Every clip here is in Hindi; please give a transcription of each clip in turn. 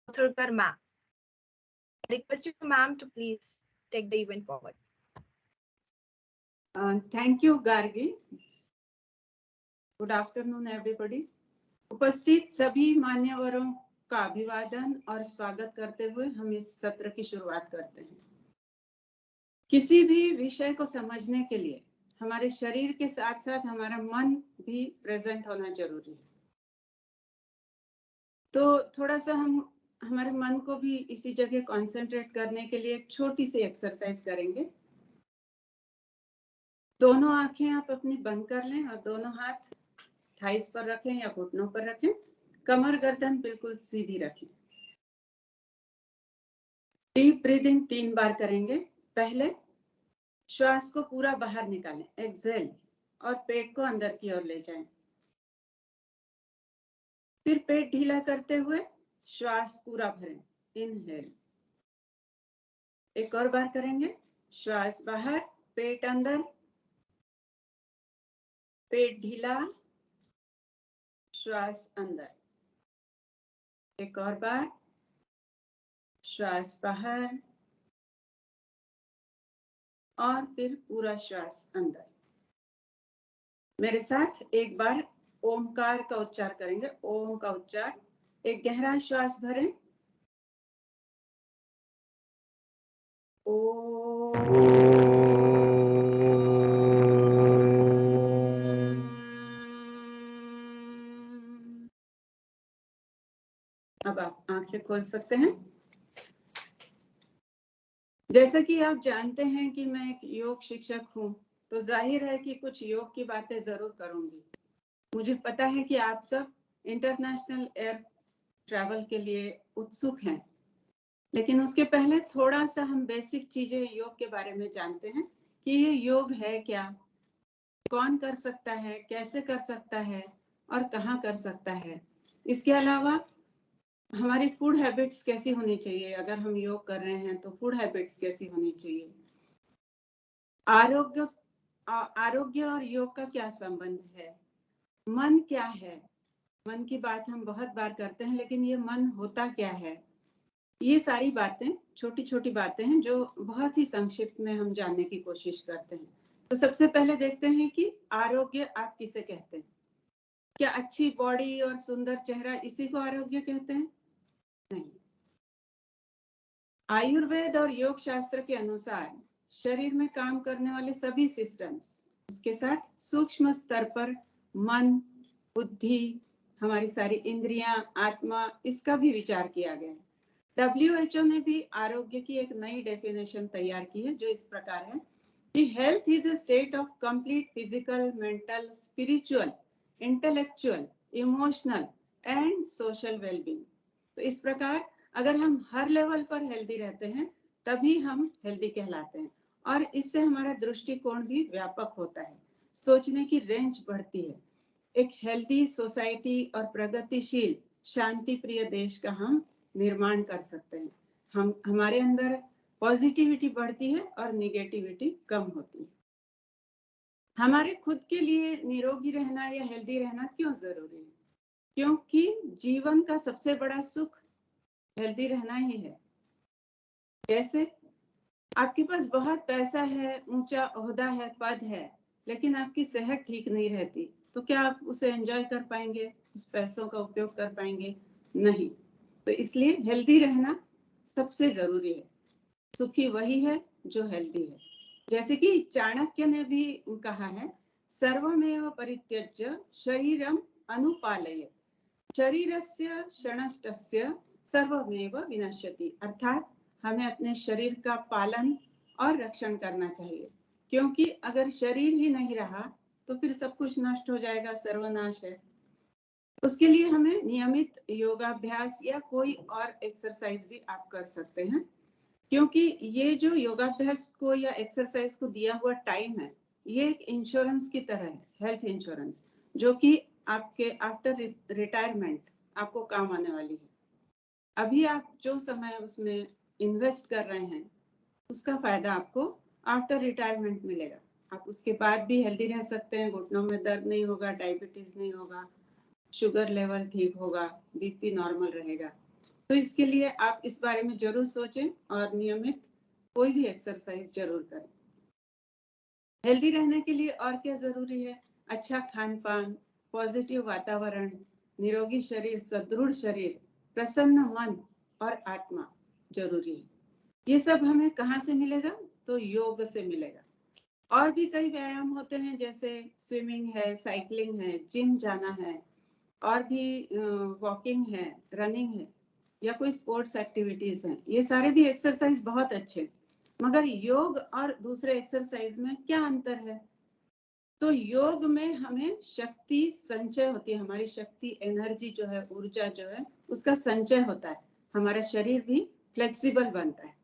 Kothurkar ma'am. I request you, ma'am, to please take the event forward. Thank you, Gargi. Good afternoon, everybody. उपस्थित सभी मान्यवरों का अभिवादन और स्वागत करते हुए हम इस सत्र की शुरुआत करते हैं। किसी भी विषय को समझने के लिए हमारे शरीर के साथ साथ हमारा मन भी प्रेजेंट होना जरूरी है। तो थोड़ा सा हम हमारे मन को भी इसी जगह कंसंट्रेट करने के लिए एक छोटी सी एक्सरसाइज करेंगे। दोनों आंखें आप अपनी बंद कर लें और दोनों हाथ थाइस पर रखें या घुटनों पर रखें। कमर गर्दन बिल्कुल सीधी रखें। डीप ब्रीदिंग 3 बार करेंगे। पहले श्वास को पूरा बाहर निकालें, एक्सहेल, और पेट को अंदर की ओर ले जाएं। फिर पेट ढीला करते हुए श्वास पूरा भरें, इनहेल। एक और बार करेंगे। श्वास बाहर, पेट अंदर, पेट ढीला, श्वास अंदर। एक और बार, श्वास बाहर और फिर पूरा श्वास अंदर। मेरे साथ एक बार ओमकार का उच्चार करेंगे। ओम का उच्चार। एक गहरा श्वास भरें, ओ। अब आप आंखें खोल सकते हैं। जैसा कि आप जानते हैं कि मैं एक योग शिक्षक हूं, तो जाहिर है कि कुछ योग की बातें जरूर करूंगी। मुझे पता है कि आप सब इंटरनेशनल एयर ट्रैवल के लिए उत्सुक हैं, लेकिन उसके पहले थोड़ा सा हम बेसिक चीजें योग के बारे में जानते हैं कि ये योग है क्या, कौन कर सकता है, कैसे कर सकता है और कहाँ कर सकता है। इसके अलावा हमारी फूड हैबिट्स कैसी होनी चाहिए, अगर हम योग कर रहे हैं तो फूड हैबिट्स कैसी होनी चाहिए। आरोग्य और योग का क्या संबंध है, मन क्या है। मन की बात हम बहुत बार करते हैं, लेकिन ये मन होता क्या है। ये सारी बातें छोटी छोटी बातें हैं जो बहुत ही संक्षिप्त में हम जानने की कोशिश करते हैं। तो सबसे पहले देखते हैं कि आरोग्य आप किसे कहते हैं। क्या अच्छी बॉडी और सुंदर चेहरा इसी को आरोग्य कहते हैं? नहीं। आयुर्वेद और योग शास्त्र के अनुसार शरीर में काम करने वाले सभी सिस्टम्स, उसके साथ सूक्ष्म स्तर पर मन, बुद्धि, हमारी सारी इंद्रियां, आत्मा, इसका भी विचार किया गया है। WHO ने भी आरोग्य की एक नई डेफिनेशन तैयार की है, जो इस प्रकार है कि health is a state of complete physical, mental, spiritual, intellectual, emotional and social wellbeing. तो इस प्रकार अगर हम हर लेवल पर हेल्दी रहते हैं तभी हम हेल्दी कहलाते हैं, और इससे हमारा दृष्टिकोण भी व्यापक होता है, सोचने की रेंज बढ़ती है। एक हेल्दी सोसाइटी और प्रगतिशील, शांति प्रिय देश का हम निर्माण कर सकते हैं। हमारे अंदर पॉजिटिविटी बढ़ती है और निगेटिविटी कम होती है। हमारे खुद के लिए निरोगी रहना या हेल्दी रहना क्यों जरूरी है? क्योंकि जीवन का सबसे बड़ा सुख हेल्दी रहना ही है। जैसे आपके पास बहुत पैसा है, ऊंचा ओहदा है, पद है, लेकिन आपकी सेहत ठीक नहीं रहती, तो क्या आप उसे एंजॉय कर पाएंगे, उस पैसों का उपयोग कर पाएंगे? नहीं। तो इसलिए हेल्दी रहना सबसे जरूरी है। सुखी वही है जो हेल्दी है। जैसे कि चाणक्य ने भी कहा है, सर्वमेव परित्यज्य शरीरम अनुपालयेत्, शरीरस्य क्षणष्टस्य सर्वमेव विनश्यति। अर्थात हमें अपने शरीर का पालन और रक्षण करना चाहिए, क्योंकि अगर शरीर ही नहीं रहा तो फिर सब कुछ नष्ट हो जाएगा, सर्वनाश है। उसके लिए हमें नियमित योगाभ्यास या कोई और एक्सरसाइज भी आप कर सकते हैं, क्योंकि ये जो योगाभ्यास को या एक्सरसाइज को दिया हुआ टाइम है, ये एक इंश्योरेंस की तरह है, हेल्थ इंश्योरेंस, जो कि आपके आफ्टर रिटायरमेंट आपको काम आने वाली है। अभी आप जो समय उसमें इन्वेस्ट कर रहे हैं उसका फायदा आपको आफ्टर रिटायरमेंट मिलेगा। आप उसके बाद भी हेल्दी रह सकते हैं, घुटनों में दर्द नहीं होगा, डायबिटीज नहीं होगा, शुगर लेवल ठीक होगा, बीपी नॉर्मल रहेगा। तो इसके लिए आप इस बारे में जरूर सोचें और नियमित कोई भी एक्सरसाइज जरूर करें। हेल्दी रहने के लिए और क्या जरूरी है? अच्छा खान पान, पॉजिटिव वातावरण, निरोगी शरीर, सुदृढ़ शरीर, प्रसन्न मन और आत्मा जरूरी है। ये सब हमें कहाँ से मिलेगा? तो योग से मिलेगा। और भी कई व्यायाम होते हैं, जैसे स्विमिंग है, साइकिलिंग है, जिम जाना है, और भी वॉकिंग है, रनिंग है, या कोई स्पोर्ट्स एक्टिविटीज हैं। ये सारे भी एक्सरसाइज बहुत अच्छे, मगर योग और दूसरे एक्सरसाइज में क्या अंतर है? तो योग में हमें शक्ति संचय होती है, हमारी शक्ति, एनर्जी जो है, ऊर्जा जो है, उसका संचय होता है, हमारा शरीर भी फ्लेक्सिबल बनता है।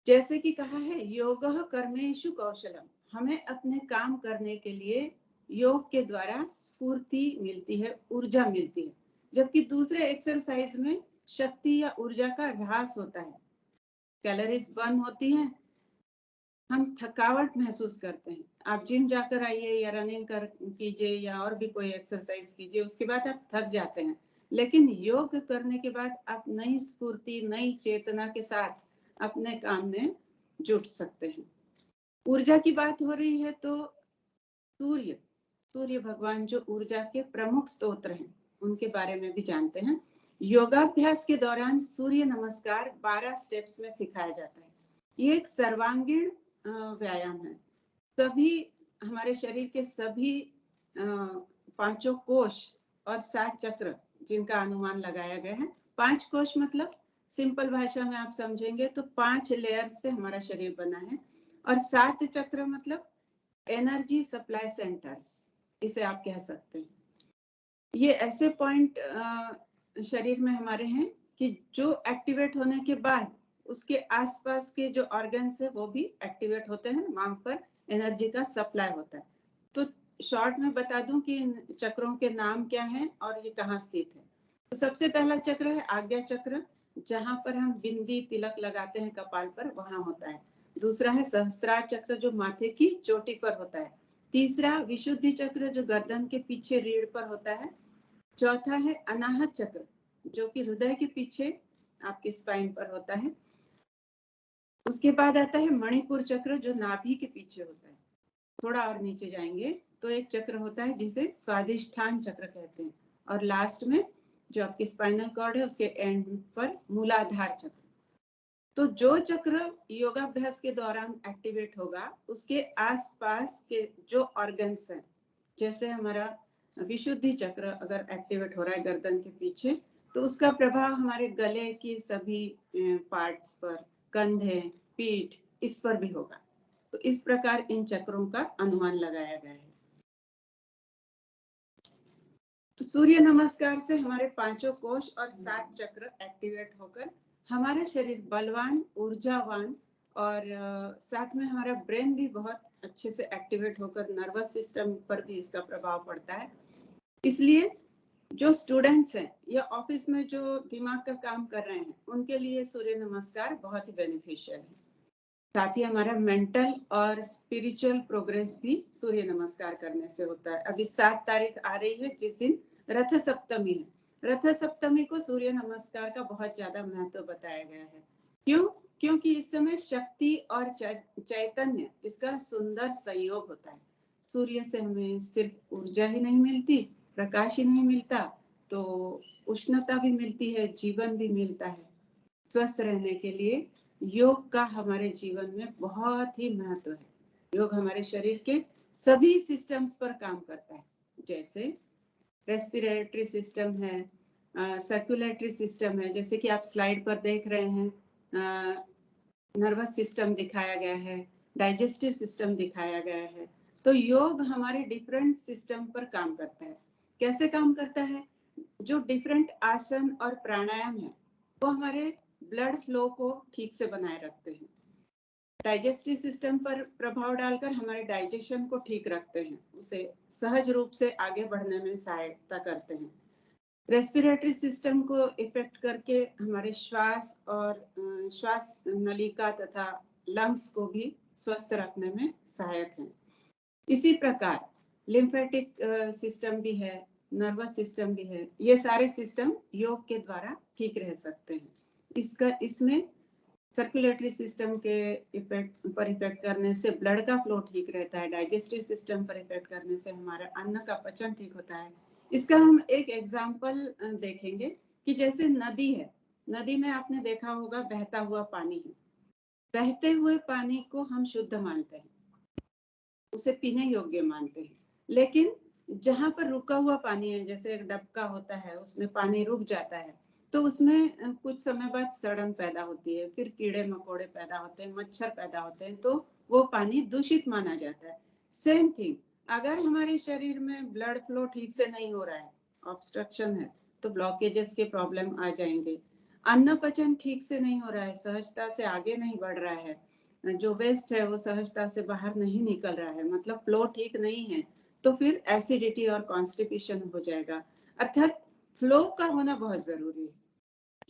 जैसे कि कहा है, योगः कर्मेषु कौशलम, हमें अपने काम करने के लिए योग के द्वारा स्फूर्ति मिलती है, ऊर्जा मिलती है, जबकि दूसरे एक्सरसाइज में शक्ति या ऊर्जा का ह्रास होता है, कैलोरीज बर्न होती हैं, हम थकावट महसूस करते हैं। आप जिम जाकर आइए या रनिंग कर कीजिए या और भी कोई एक्सरसाइज कीजिए, उसके बाद आप थक जाते हैं, लेकिन योग करने के बाद आप नई स्फूर्ति, नई चेतना के साथ अपने काम में जुट सकते हैं। ऊर्जा की बात हो रही है तो सूर्य भगवान जो ऊर्जा के प्रमुख स्रोत हैं, उनके बारे में भी जानते हैं। योगाभ्यास के दौरान सूर्य नमस्कार 12 स्टेप्स में सिखाया जाता है। ये एक सर्वांगीण व्यायाम है। सभी हमारे शरीर के सभी 5 कोश और 7 चक्र जिनका अनुमान लगाया गया है। 5 कोश मतलब सिंपल भाषा में आप समझेंगे तो 5 लेयर से हमारा शरीर बना है, और 7 चक्र मतलब एनर्जी सप्लाई सेंटर्स, इसे आप कह सकते हैं। ये ऐसे पॉइंट शरीर में हमारे हैं कि जो एक्टिवेट होने के बाद उसके आसपास के जो ऑर्गन्स है वो भी एक्टिवेट होते हैं, वहां पर एनर्जी का सप्लाई होता है। तो शॉर्ट में बता दूं कि इन चक्रों के नाम क्या हैं और ये कहाँ स्थित है। तो सबसे पहला चक्र है आज्ञा चक्र, जहां पर हम बिंदी तिलक लगाते हैं कपाल पर, वहां होता है। दूसरा है सहस्त्रार चक्र, जो माथे की चोटी पर होता है। तीसरा विशुद्धि चक्र, जो गर्दन के पीछे रीढ़ पर होता है। चौथा है अनाहत चक्र, जो कि हृदय के पीछे आपके स्पाइन पर होता है। उसके बाद आता है मणिपुर चक्र, जो नाभि के पीछे होता है। थोड़ा और नीचे जाएंगे तो एक चक्र होता है जिसे स्वादिष्ठान चक्र कहते हैं, और लास्ट में जो आपकी स्पाइनल कॉर्ड है उसके एंड पर मूलाधार चक्र। तो जो चक्र योगाभ्यास के दौरान एक्टिवेट होगा, उसके आसपास के जो ऑर्गन्स हैं, जैसे हमारा विशुद्धि चक्र अगर एक्टिवेट हो रहा है गर्दन के पीछे, तो उसका प्रभाव हमारे गले की सभी पार्ट्स पर, कंधे, पीठ, इस पर भी होगा। तो इस प्रकार इन चक्रों का अनुमान लगाया गया है। तो सूर्य नमस्कार से हमारे 5 कोश और 7 चक्र एक्टिवेट होकर हमारा शरीर बलवान, ऊर्जावान, और साथ में हमारा ब्रेन भी बहुत अच्छे से एक्टिवेट होकर नर्वस सिस्टम पर भी इसका प्रभाव पड़ता है। इसलिए जो स्टूडेंट्स हैं या ऑफिस में जो दिमाग का काम कर रहे हैं, उनके लिए सूर्य नमस्कार बहुत ही बेनिफिशियल है। साथ ही हमारा मेंटल और स्पिरिचुअल प्रोग्रेस भी सूर्य नमस्कार करने से होता है। अभी 7 तारीख आ रही है जिस दिन रथ सप्तमी है। रथ सप्तमी को सूर्य नमस्कार का बहुत ज्यादा महत्व बताया गया है। क्यों? क्योंकि इस समय शक्ति और चैतन्य, इसका सुंदर संयोग होता है। सूर्य से हमें सिर्फ ऊर्जा ही नहीं मिलती, प्रकाश ही नहीं मिलता, तो उष्णता भी मिलती है, जीवन भी मिलता है। स्वस्थ रहने के लिए योग का हमारे जीवन में बहुत ही महत्व है। योग हमारे शरीर के सभी सिस्टम्स पर काम करता है, जैसे रेस्पिरेटरी सिस्टम है, सर्कुलेटरी सिस्टम है, जैसे कि आप स्लाइड पर देख रहे हैं, नर्वस सिस्टम दिखाया गया है, डाइजेस्टिव सिस्टम दिखाया गया है। तो योग हमारे डिफरेंट सिस्टम पर काम करता है। कैसे काम करता है? जो डिफरेंट आसन और प्राणायाम है वो हमारे ब्लड फ्लो को ठीक से बनाए रखते हैं। डाइजेस्टिव सिस्टम पर प्रभाव डालकर हमारे डाइजेशन को ठीक रखते हैं, उसे सहज रूप से आगे बढ़ने में सहायता करते हैं। रेस्पिरेटरी सिस्टम को इफेक्ट करके हमारे श्वास और श्वास नलिका तथा लंग्स को भी स्वस्थ रखने में सहायक हैं। इसी प्रकार लिम्फेटिक सिस्टम भी है, नर्वस सिस्टम भी है, ये सारे सिस्टम योग के द्वारा ठीक रह सकते हैं। इसमें सर्कुलेटरी सिस्टम के इफेक्ट करने से ब्लड का फ्लो ठीक रहता है, डाइजेस्टिव सिस्टम पर इफेक्ट करने से हमारा अन्न का पचन ठीक होता है। इसका हम एक एग्जाम्पल देखेंगे कि जैसे नदी है, नदी में आपने देखा होगा बहता हुआ पानी है, बहते हुए पानी को हम शुद्ध मानते हैं, उसे पीने योग्य मानते हैं, लेकिन जहां पर रुका हुआ पानी है, जैसे एक डबका होता है उसमें पानी रुक जाता है, तो उसमें कुछ समय बाद सड़न पैदा होती है, फिर कीड़े मकोड़े पैदा होते हैं, मच्छर पैदा होते हैं, तो वो पानी दूषित माना जाता है। सेम थिंग, अगर हमारे शरीर में ब्लड फ्लो ठीक से नहीं हो रहा है, ऑब्स्ट्रक्शन है, तो ब्लॉकेजेस के प्रॉब्लम आ जाएंगे। अन्न पचन ठीक से नहीं हो रहा है, सहजता से आगे नहीं बढ़ रहा है, जो वेस्ट है वो सहजता से बाहर नहीं निकल रहा है, मतलब फ्लो ठीक नहीं है, तो फिर एसिडिटी और कॉन्स्टिपेशन हो जाएगा। अर्थात फ्लो का होना बहुत जरूरी है।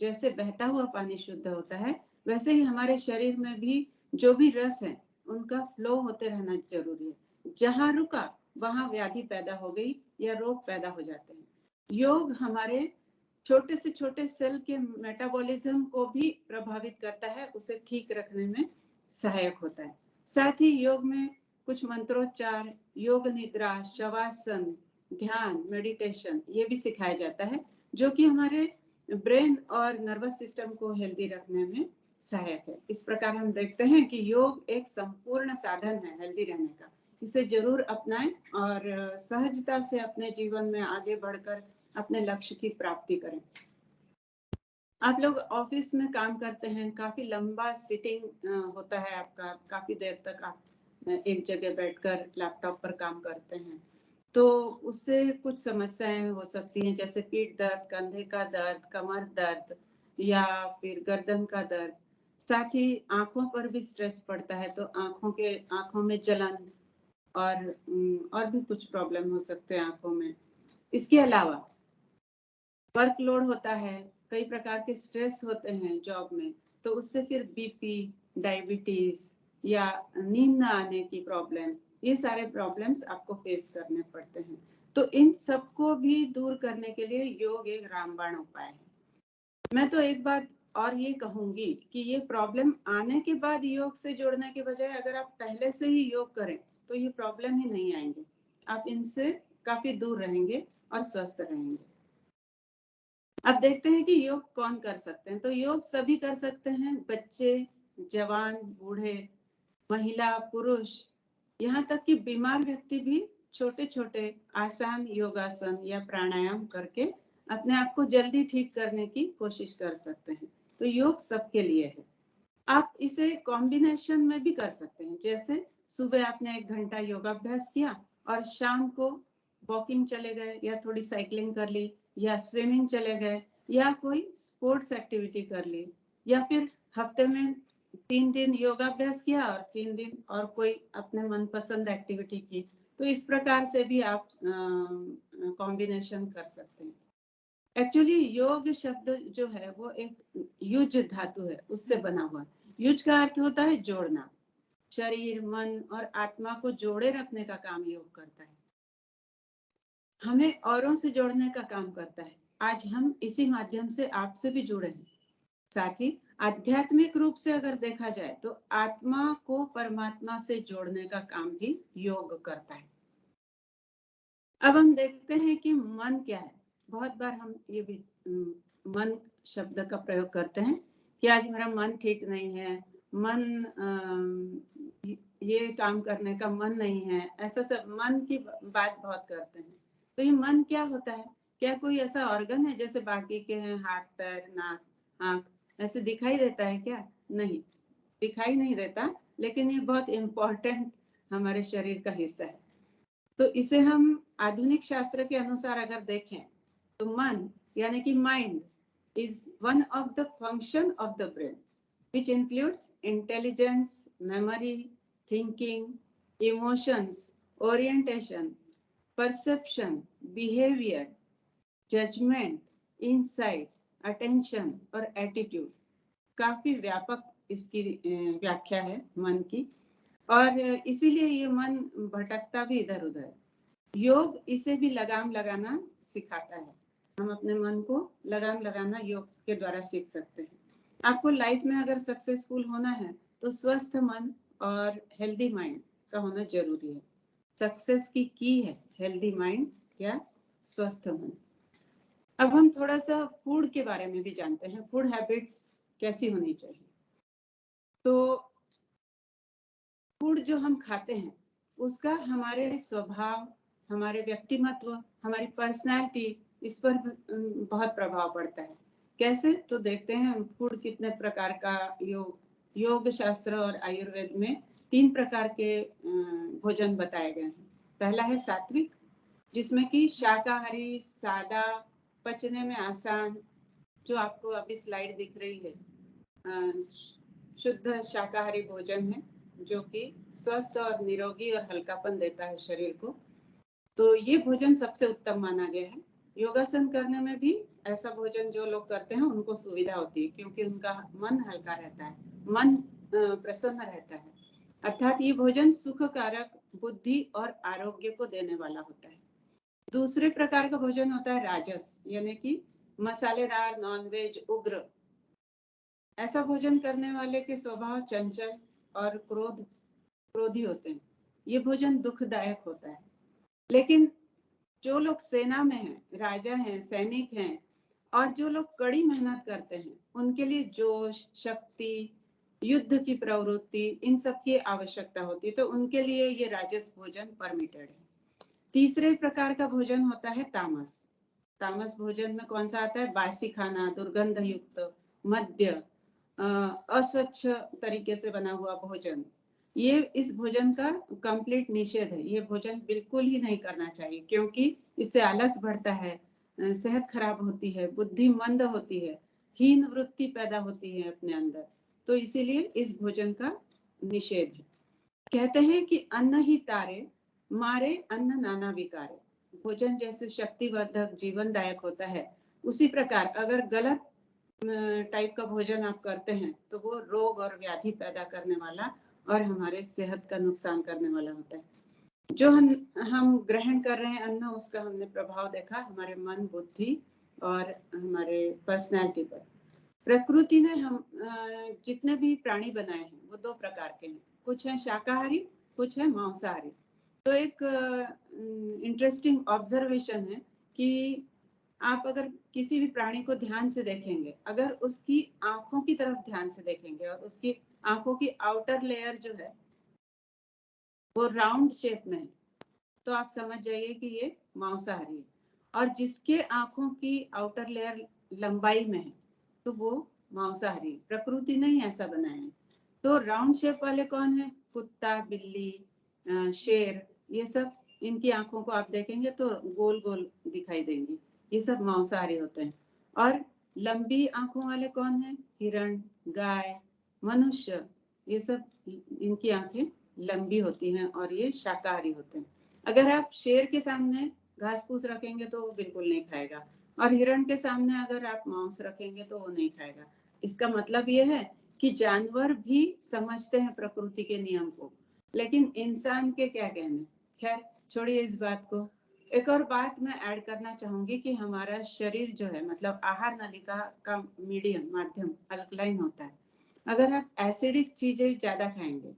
जैसे बहता हुआ पानी शुद्ध होता है, वैसे ही हमारे शरीर में भी जो भी रस है उनका फ्लो होते रहना जरूरी है। जहां रुका वहां व्याधि पैदा हो गई या रोग पैदा हो जाते हैं। योग हमारे छोटे से छोटे सेल के मेटाबॉलिज्म को भी प्रभावित करता है, उसे ठीक रखने में सहायक होता है। साथ ही योग में कुछ मंत्रोच्चार, योग निद्रा, शवासन, ध्यान, मेडिटेशन ये भी सिखाया जाता है, जो कि हमारे ब्रेन और नर्वस सिस्टम को हेल्दी रखने में सहायक है। इस प्रकार हम देखते हैं कि योग एक संपूर्ण साधन है हेल्दी रहने का। इसे जरूर अपनाएं और सहजता से अपने जीवन में आगे बढ़कर अपने लक्ष्य की प्राप्ति करें। आप लोग ऑफिस में काम करते हैं, काफी लंबा सिटिंग होता है आपका, काफी देर तक आप एक जगह बैठकर लैपटॉप पर काम करते हैं, तो उससे कुछ समस्याएं हो सकती हैं, जैसे पीठ दर्द, कंधे का दर्द, कमर दर्द या फिर गर्दन का दर्द। साथ ही आंखों पर भी स्ट्रेस पड़ता है, तो आंखों में जलन और भी कुछ प्रॉब्लम हो सकते हैं आंखों में। इसके अलावा वर्कलोड होता है, कई प्रकार के स्ट्रेस होते हैं जॉब में, तो उससे फिर बीपी, डायबिटीज या नींद न आने की प्रॉब्लम, ये सारे प्रॉब्लम्स आपको फेस करने पड़ते हैं। तो इन सबको भी दूर करने के लिए योग एक रामबाण उपाय है। मैं तो एक बात और ये कहूंगी कि ये प्रॉब्लम आने के बाद योग से जोड़ने के बजाय अगर आप पहले से ही योग करें तो ये प्रॉब्लम ही नहीं आएंगे, आप इनसे काफी दूर रहेंगे और स्वस्थ रहेंगे। अब देखते हैं कि योग कौन कर सकते हैं। तो योग सभी कर सकते हैं, बच्चे, जवान, बूढ़े, महिला, पुरुष, यहाँ तक कि बीमार व्यक्ति भी छोटे छोटे आसान योगासन या प्राणायाम करके अपने आप को जल्दी ठीक करने की कोशिश कर सकते हैं। तो योग सबके लिए है। आप इसे कॉम्बिनेशन में भी कर सकते हैं, जैसे सुबह आपने 1 घंटा योगाभ्यास किया और शाम को वॉकिंग चले गए या थोड़ी साइकिलिंग कर ली या स्विमिंग चले गए या कोई स्पोर्ट्स एक्टिविटी कर ली, या फिर हफ्ते में 3 दिन योगाभ्यास किया और 3 दिन और कोई अपने मनपसंद एक्टिविटी की। तो इस प्रकार से भी आप कॉम्बिनेशन कर सकते हैं। एक्चुअली योग शब्द जो है वो एक युज धातु है, उससे बना हुआ। युज का अर्थ होता है जोड़ना, शरीर, मन और आत्मा को जोड़े रखने का काम योग करता है, हमें औरों से जोड़ने का काम करता है। आज हम इसी माध्यम से आपसे भी जुड़े हैं। साथ ही आध्यात्मिक रूप से अगर देखा जाए तो आत्मा को परमात्मा से जोड़ने का काम भी योग करता है। अब हम देखते हैं कि मन क्या है। बहुत बार हम ये भी मन शब्द का प्रयोग करते हैं कि आज मेरा मन ठीक नहीं है, मन ये काम करने का मन नहीं है, ऐसा सब मन की बात बहुत करते हैं। तो ये मन क्या होता है? क्या कोई ऐसा ऑर्गन है जैसे बाकी के हैं, हाथ, पैर, नाक, आंख, ऐसे दिखाई देता है क्या? नहीं, दिखाई नहीं देता, लेकिन ये बहुत इम्पोर्टेंट हमारे शरीर का हिस्सा है। तो इसे हम आधुनिक शास्त्र के अनुसार अगर देखें तो मन यानी कि mind is one of the function of the brain which includes intelligence, memory, thinking, emotions, orientation, perception, behavior, judgment, insight, attention और attitude। काफी व्यापक इसकी व्याख्या है मन की, और इसीलिए ये मन भटकता भी इधर उधर। योग इसे भी लगाम लगाना सिखाता है। हम अपने मन को लगाम लगाना योग के द्वारा सीख सकते हैं। आपको लाइफ में अगर सक्सेसफुल होना है तो स्वस्थ मन और हेल्दी माइंड का होना जरूरी है। सक्सेस की है हेल्दी माइंड या स्वस्थ मन। अब हम थोड़ा सा फूड के बारे में भी जानते हैं, फूड हैबिट्स कैसी होनी चाहिए। तो फूड जो हम खाते हैं उसका हमारे स्वभाव, हमारे व्यक्तिमत्व, हमारी पर्सनैलिटी इस पर बहुत प्रभाव पड़ता है। कैसे? तो देखते हैं फूड कितने प्रकार का योग शास्त्र और आयुर्वेद में 3 प्रकार के भोजन बताए गए हैं। पहला है सात्विक, जिसमें कि शाकाहारी, सादा, पचने में आसान, जो आपको अभी स्लाइड दिख रही है, शुद्ध शाकाहारी भोजन है जो कि स्वस्थ और निरोगी और हल्कापन देता है शरीर को। तो ये भोजन सबसे उत्तम माना गया है। योगासन करने में भी ऐसा भोजन जो लोग करते हैं उनको सुविधा होती है, क्योंकि उनका मन हल्का रहता है, मन प्रसन्न रहता है। अर्थात ये भोजन सुख कारक, बुद्धि और आरोग्य को देने वाला होता है। दूसरे प्रकार का भोजन होता है राजस, यानी कि मसालेदार, नॉनवेज, उग्र। ऐसा भोजन करने वाले के स्वभाव चंचल और क्रोधी होते हैं। ये भोजन दुखदायक होता है। लेकिन जो लोग सेना में हैं, राजा हैं, सैनिक हैं और जो लोग कड़ी मेहनत करते हैं, उनके लिए जोश, शक्ति, युद्ध की प्रवृत्ति, इन सब की आवश्यकता होती है। तो उनके लिए ये राजस भोजन परमिटेड है। तीसरे प्रकार का भोजन होता है तामस। तामस भोजन में कौन सा आता है? बासी खाना, दुर्गंध युक्त, मद्य, अस्वच्छ तरीके से बना हुआ भोजन। ये इस भोजन का कंप्लीट निषेध है। ये भोजन बिल्कुल ही नहीं करना चाहिए, क्योंकि इससे आलस बढ़ता है, सेहत खराब होती है, बुद्धि मंद होती है, हीन वृत्ति पैदा होती है अपने अंदर। तो इसीलिए इस भोजन का निषेध है। कहते हैं कि अन्न ही तारे, मारे अन्न नाना विकारे। भोजन जैसे शक्तिवर्धक, जीवनदायक होता है, उसी प्रकार अगर गलत टाइप का भोजन आप करते हैं तो वो रोग और व्याधि पैदा करने वाला और हमारे सेहत का नुकसान करने वाला होता है। जो हम ग्रहण कर रहे हैं अन्न, उसका हमने प्रभाव देखा हमारे मन, बुद्धि और हमारे पर्सनैलिटी पर। प्रकृति ने हम जितने भी प्राणी बनाए हैं वो 2 प्रकार के हैं, कुछ है शाकाहारी, कुछ है मांसाहारी। तो एक इंटरेस्टिंग ऑब्जर्वेशन है कि आप अगर किसी भी प्राणी को ध्यान से देखेंगे, अगर उसकी आंखों की तरफ ध्यान से देखेंगे और उसकी आंखों की आउटर लेयर जो है वो राउंड शेप में है, तो आप समझ जाइए कि ये मांसाहारी है। और जिसके आंखों की आउटर लेयर लंबाई में है तो वो मांसाहारी। प्रकृति ने ही ऐसा बनाया है। तो राउंड शेप वाले कौन है? कुत्ता, बिल्ली, शेर, ये सब इनकी आंखों को आप देखेंगे तो गोल गोल दिखाई देंगी। ये सब मांसाहारी होते हैं। और लंबी आंखों वाले कौन है? हिरण, गाय, मनुष्य, ये सब इनकी आंखें लंबी होती हैं और ये शाकाहारी होते हैं। अगर आप शेर के सामने घास फूस रखेंगे तो वो बिल्कुल नहीं खाएगा, और हिरण के सामने अगर आप मांस रखेंगे तो वो नहीं खाएगा। इसका मतलब ये है कि जानवर भी समझते हैं प्रकृति के नियम को, लेकिन इंसान के क्या कहने। खैर छोड़िए इस बात को। एक और बात मैं ऐड करना चाहूंगी कि हमारा शरीर जो है, मतलब आहार नलिका का मीडियम, माध्यम अल्कलाइन होता है। अगर आप एसिडिक चीजें ज्यादा खाएंगे,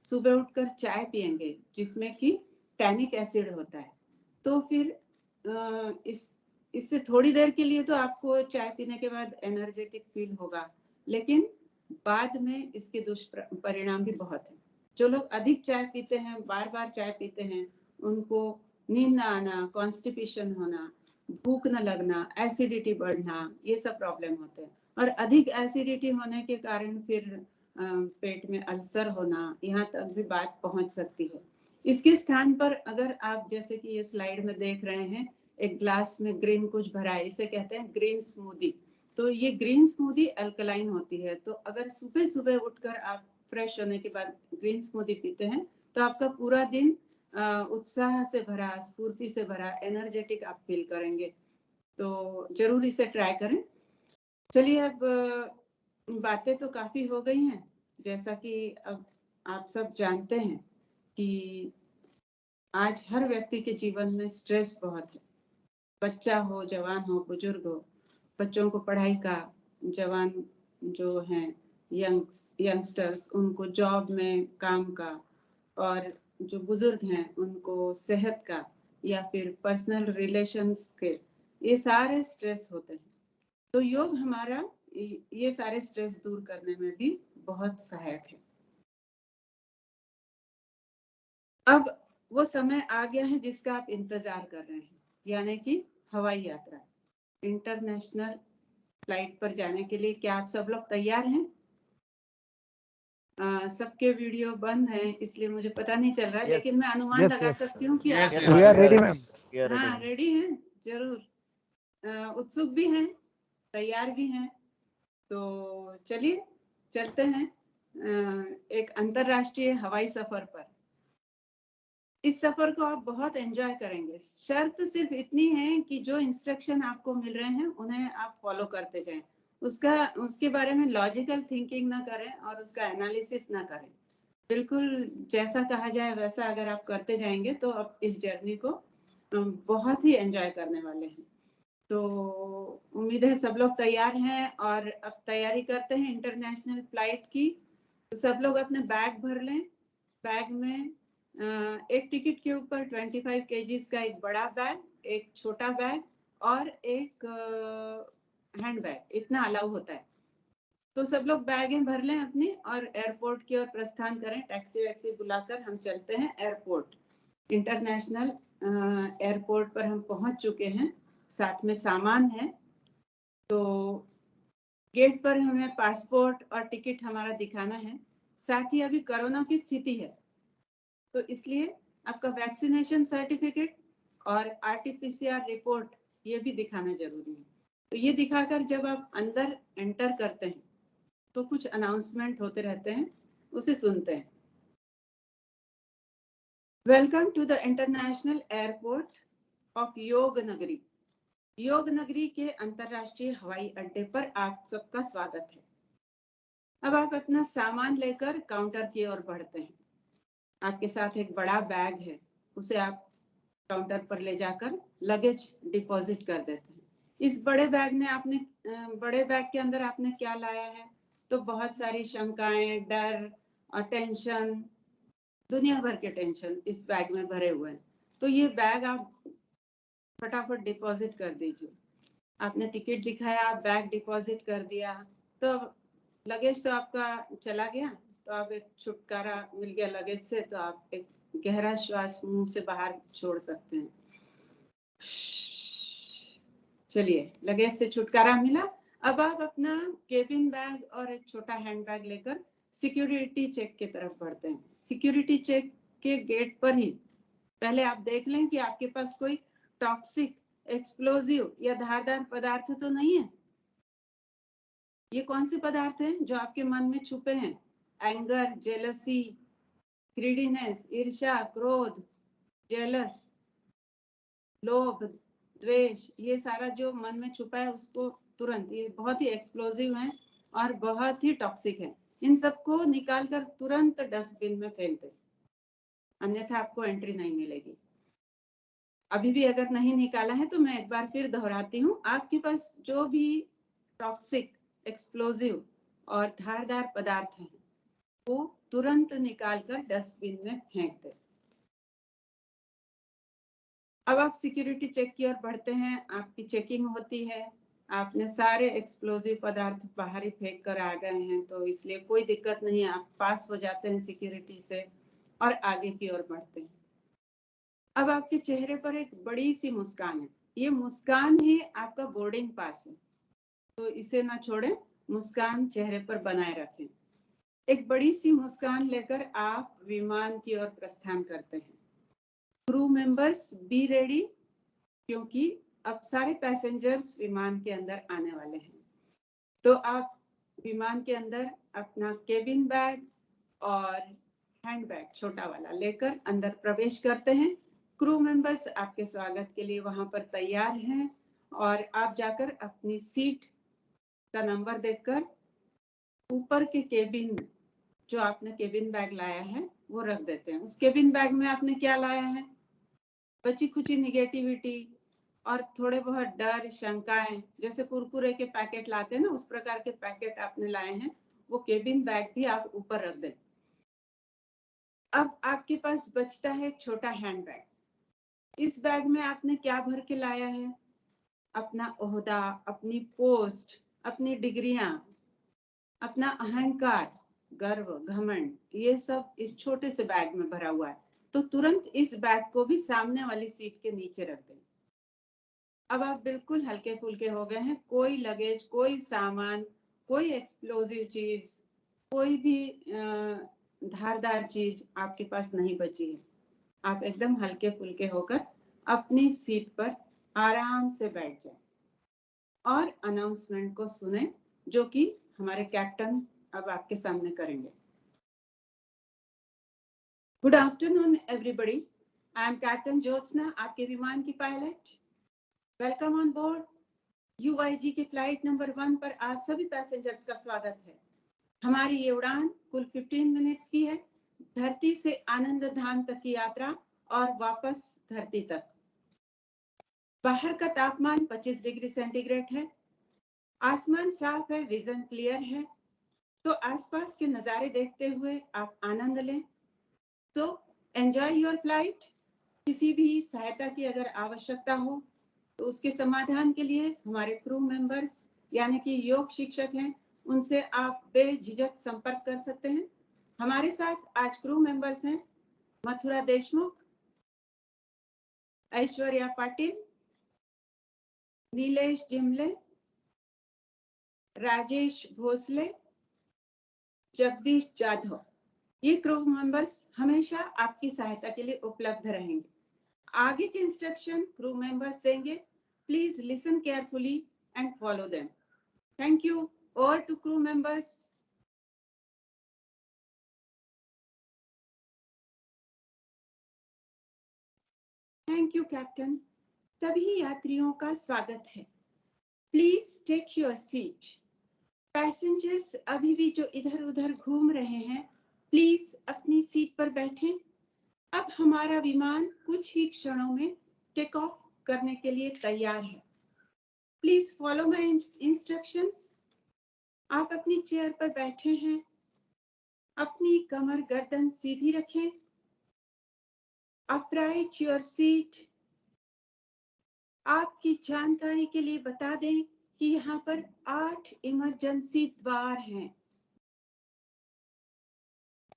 सुबह उठकर चाय पिएंगे जिसमें कि टैनिक एसिड होता है, तो फिर इससे थोड़ी देर के लिए तो आपको चाय पीने के बाद एनर्जेटिक फील होगा, लेकिन बाद में इसके दुष्परिणाम भी बहुत हैं। जो लोग अधिक चाय पीते हैं, बार बार चाय पीते हैं, उनको नींद न आना, कॉन्स्टिपेशन होना, भूख न लगना, एसिडिटी बढ़ना, ये सब प्रॉब्लम होते हैं। और अधिक एसिडिटी होने के कारण फिर पेट में अल्सर होना, यहाँ तक भी बात पहुंच सकती है। इसके स्थान पर अगर आप, जैसे कि ये स्लाइड में देख रहे हैं, एक ग्लास में ग्रीन कुछ भरा है, इसे कहते हैं ग्रीन स्मूदी। तो ये ग्रीन स्मूदी अल्कलाइन होती है। तो अगर सुबह सुबह उठकर आप फ्रेश होने के बाद ग्रीन स्मूदी पीते हैं तो आपका पूरा दिन उत्साह से भरा, स्फूर्ति से भरा, एनर्जेटिक आप फील करेंगे। तो जरूर इसे ट्राई करें। चलिए अब बातें तो काफी हो गई हैं। जैसा कि अब आप सब जानते हैं कि आज हर व्यक्ति के जीवन में स्ट्रेस बहुत है, बच्चा हो, जवान हो, बुजुर्ग हो, बच्चों को पढ़ाई का, जवान जो हैं यंगस्टर्स उनको जॉब में काम का, और जो बुजुर्ग हैं उनको सेहत का या फिर पर्सनल रिलेशंस के, ये सारे स्ट्रेस होते हैं। तो योग हमारा ये सारे स्ट्रेस दूर करने में भी बहुत सहायक है। अब वो समय आ गया है जिसका आप इंतजार कर रहे हैं, यानी कि हवाई यात्रा, इंटरनेशनल फ्लाइट पर जाने के लिए। क्या आप सब लोग तैयार हैं? सबके वीडियो बंद हैं इसलिए मुझे पता नहीं चल रहा है, लेकिन मैं अनुमान लगा सकती हूँ कि आप We are ready, ma'am. हाँ रेडी हैं, जरूर उत्सुक भी हैं, तैयार भी हैं। तो चलिए चलते हैं एक अंतरराष्ट्रीय हवाई सफर पर। इस सफर को आप बहुत एंजॉय करेंगे। शर्त सिर्फ इतनी है कि जो इंस्ट्रक्शन आपको मिल रहे हैं उन्हें आप फॉलो करते जाएं। उसके बारे में लॉजिकल थिंकिंग ना करें और उसका एनालिसिस ना करें। बिल्कुल जैसा कहा जाए वैसा अगर आप करते जाएंगे तो आप इस जर्नी को बहुत ही एंजॉय करने वाले हैं। तो उम्मीद है सब लोग तैयार हैं और अब तैयारी करते हैं इंटरनेशनल फ्लाइट की। तो सब लोग अपने बैग भर लें। बैग में एक टिकट के ऊपर 25 kg का एक बड़ा बैग, एक छोटा बैग और एक हैंड बैग, इतना अलाउ होता है। तो सब लोग बैगें भर लें अपनी और एयरपोर्ट की ओर प्रस्थान करें। टैक्सी वैक्सी बुलाकर हम चलते हैं एयरपोर्ट। इंटरनेशनल एयरपोर्ट पर हम पहुंच चुके हैं, साथ में सामान है। तो गेट पर हमें पासपोर्ट और टिकट हमारा दिखाना है। साथ ही अभी कोरोना की स्थिति है तो इसलिए आपका वैक्सीनेशन सर्टिफिकेट और RT-PCR रिपोर्ट ये भी दिखाना जरूरी है। तो ये दिखाकर जब आप अंदर एंटर करते हैं तो कुछ अनाउंसमेंट होते रहते हैं, उसे सुनते हैं। Welcome to the international airport of Yog Nagari. योग नगरी के अंतरराष्ट्रीय हवाई अड्डे पर आप सबका स्वागत है। अब आप अपना सामान लेकर काउंटर की ओर बढ़ते हैं। आपके साथ एक बड़ा बैग है, उसे आप काउंटर पर ले जाकर लगेज डिपॉजिट कर देते हैं। इस बड़े बैग के अंदर आपने क्या लाया है? तो बहुत सारी शंकाएं, डर और टेंशन, दुनिया भर के टेंशन इस बैग में भरे हुए हैं। तो ये बैग आप फटाफट डिपॉजिट कर दीजिए। आपने टिकट दिखाया, बैग डिपॉजिट कर दिया, तो लगेज तो आपका चला गया, तो आप एक छुटकारा मिल गया लगेज से, तो आप एक गहरा श्वास मुंह से बाहर छोड़ सकते हैं। चलिए, लगेज से छुटकारा मिला। अब आप अपना केबिन बैग और एक छोटा हैंड बैग लेकर सिक्योरिटी चेक की तरफ बढ़ते हैं। सिक्योरिटी चेक के गेट पर ही पहले आप देख लें कि आपके पास कोई टॉक्सिक, एक्सप्लोजिव या धारदार पदार्थ तो नहीं है। ये कौन से पदार्थ हैं जो आपके मन में छुपे हैं? एंगर, जेलसी, ग्रीडीनेस, ईर्ष्या, क्रोध, जेलस, लोभ, द्वेष, ये सारा जो मन में छुपा है उसको तुरंत, ये बहुत ही एक्सप्लोजिव है और बहुत ही टॉक्सिक है। इन सबको निकालकर तुरंत डस्टबिन में फेंक दें, अन्यथा आपको एंट्री नहीं मिलेगी। अभी भी अगर नहीं निकाला है तो मैं एक बार फिर दोहराती हूँ, आपके पास जो भी टॉक्सिक, एक्सप्लोजिव और धारदार पदार्थ हैं वो तुरंत निकालकर डस्टबिन में फेंक दें। अब आप सिक्योरिटी चेक की ओर बढ़ते हैं। आपकी चेकिंग होती है। आपने सारे एक्सप्लोजिव पदार्थ बाहर ही फेंक कर आ गए हैं, तो इसलिए कोई दिक्कत नहीं है, आप पास हो जाते हैं सिक्योरिटी से और आगे की ओर बढ़ते हैं। अब आपके चेहरे पर एक बड़ी सी मुस्कान है। ये मुस्कान ही आपका बोर्डिंग पास है, तो इसे ना छोड़ें, मुस्कान चेहरे पर बनाए रखें। एक बड़ी सी मुस्कान लेकर आप विमान की ओर प्रस्थान करते हैं। क्रू मेंबर्स बी रेडी, क्योंकि अब सारे पैसेंजर्स विमान के अंदर आने वाले हैं। तो आप विमान के अंदर अपना केबिन बैग और हैंड बैग छोटा वाला लेकर अंदर प्रवेश करते हैं। क्रू मेंबर्स आपके स्वागत के लिए वहां पर तैयार हैं और आप जाकर अपनी सीट का नंबर देखकर ऊपर के केबिन जो आपने केबिन बैग लाया है वो रख देते हैं। उस केबिन बैग में आपने क्या लाया है? बची खुची निगेटिविटी और थोड़े बहुत डर, शंकाएं, जैसे कुरकुरे के पैकेट लाते हैं ना, उस प्रकार के पैकेट आपने लाए हैं, वो केबिन बैग भी आप ऊपर रख दें। अब आपके पास बचता है एक छोटा हैंड बैग। इस बैग में आपने क्या भर के लाया है? अपना ओहदा, अपनी पोस्ट, अपनी डिग्रियां, अपना अहंकार, गर्व, घमंड, ये सब इस छोटे से बैग में भरा हुआ है। तो तुरंत इस बैग को भी सामने वाली सीट के नीचे रख दें। अब आप बिल्कुल हल्के फुल्के हो गए हैं। कोई लगेज, कोई सामान, कोई एक्सप्लोजिव चीज, कोई भी धारदार चीज आपके पास नहीं बची है। आप एकदम हल्के फुल्के होकर अपनी सीट पर आराम से बैठ जाएं और अनाउंसमेंट को सुने, जो कि हमारे कैप्टन अब आपके सामने करेंगे। Good afternoon everybody, I am captain Jyotsna, आपके विमान की pilot. Welcome on board. UIG के फ्लाइट नंबर 1 पर आप सभी पैसेंजर्स का स्वागत है। हमारी ये उड़ान कुल 15 मिनट्स की है। धरती से आनंद धाम तक की यात्रा और वापस धरती तक। बाहर का तापमान 25 डिग्री सेंटीग्रेड है। आसमान साफ है, विजन क्लियर है। तो आसपास के नजारे देखते हुए आप आनंद लें। तो एंजॉय योर फ्लाइट। किसी भी सहायता की अगर आवश्यकता हो तो उसके समाधान के लिए हमारे क्रू मेंबर्स यानी कि योग शिक्षक हैं, उनसे आप बेझिझक संपर्क कर सकते हैं। हमारे साथ आज क्रू मेंबर्स हैं मथुरा देशमुख, ऐश्वर्या पाटिल, नीलेश जिमले, राजेश भोसले, जगदीश जाधव। ये क्रू मेंबर्स हमेशा आपकी सहायता के लिए उपलब्ध रहेंगे। आगे के इंस्ट्रक्शन क्रू मेंबर्स देंगे। Please listen carefully and follow them. Thank you. Over to crew members. Thank you captain. सभी यात्रियों का स्वागत है। Please take your seat. Passengers अभी भी जो इधर उधर घूम रहे हैं, प्लीज अपनी सीट पर बैठें। अब हमारा विमान कुछ ही क्षणों में टेक ऑफ करने के लिए तैयार है। Please follow my instructions. आप अपनी चेयर पर बैठे हैं, अपनी कमर गर्दन सीधी रखें। Upright your seat. आपकी जानकारी के लिए बता दें कि यहाँ पर 8 इमरजेंसी द्वार हैं,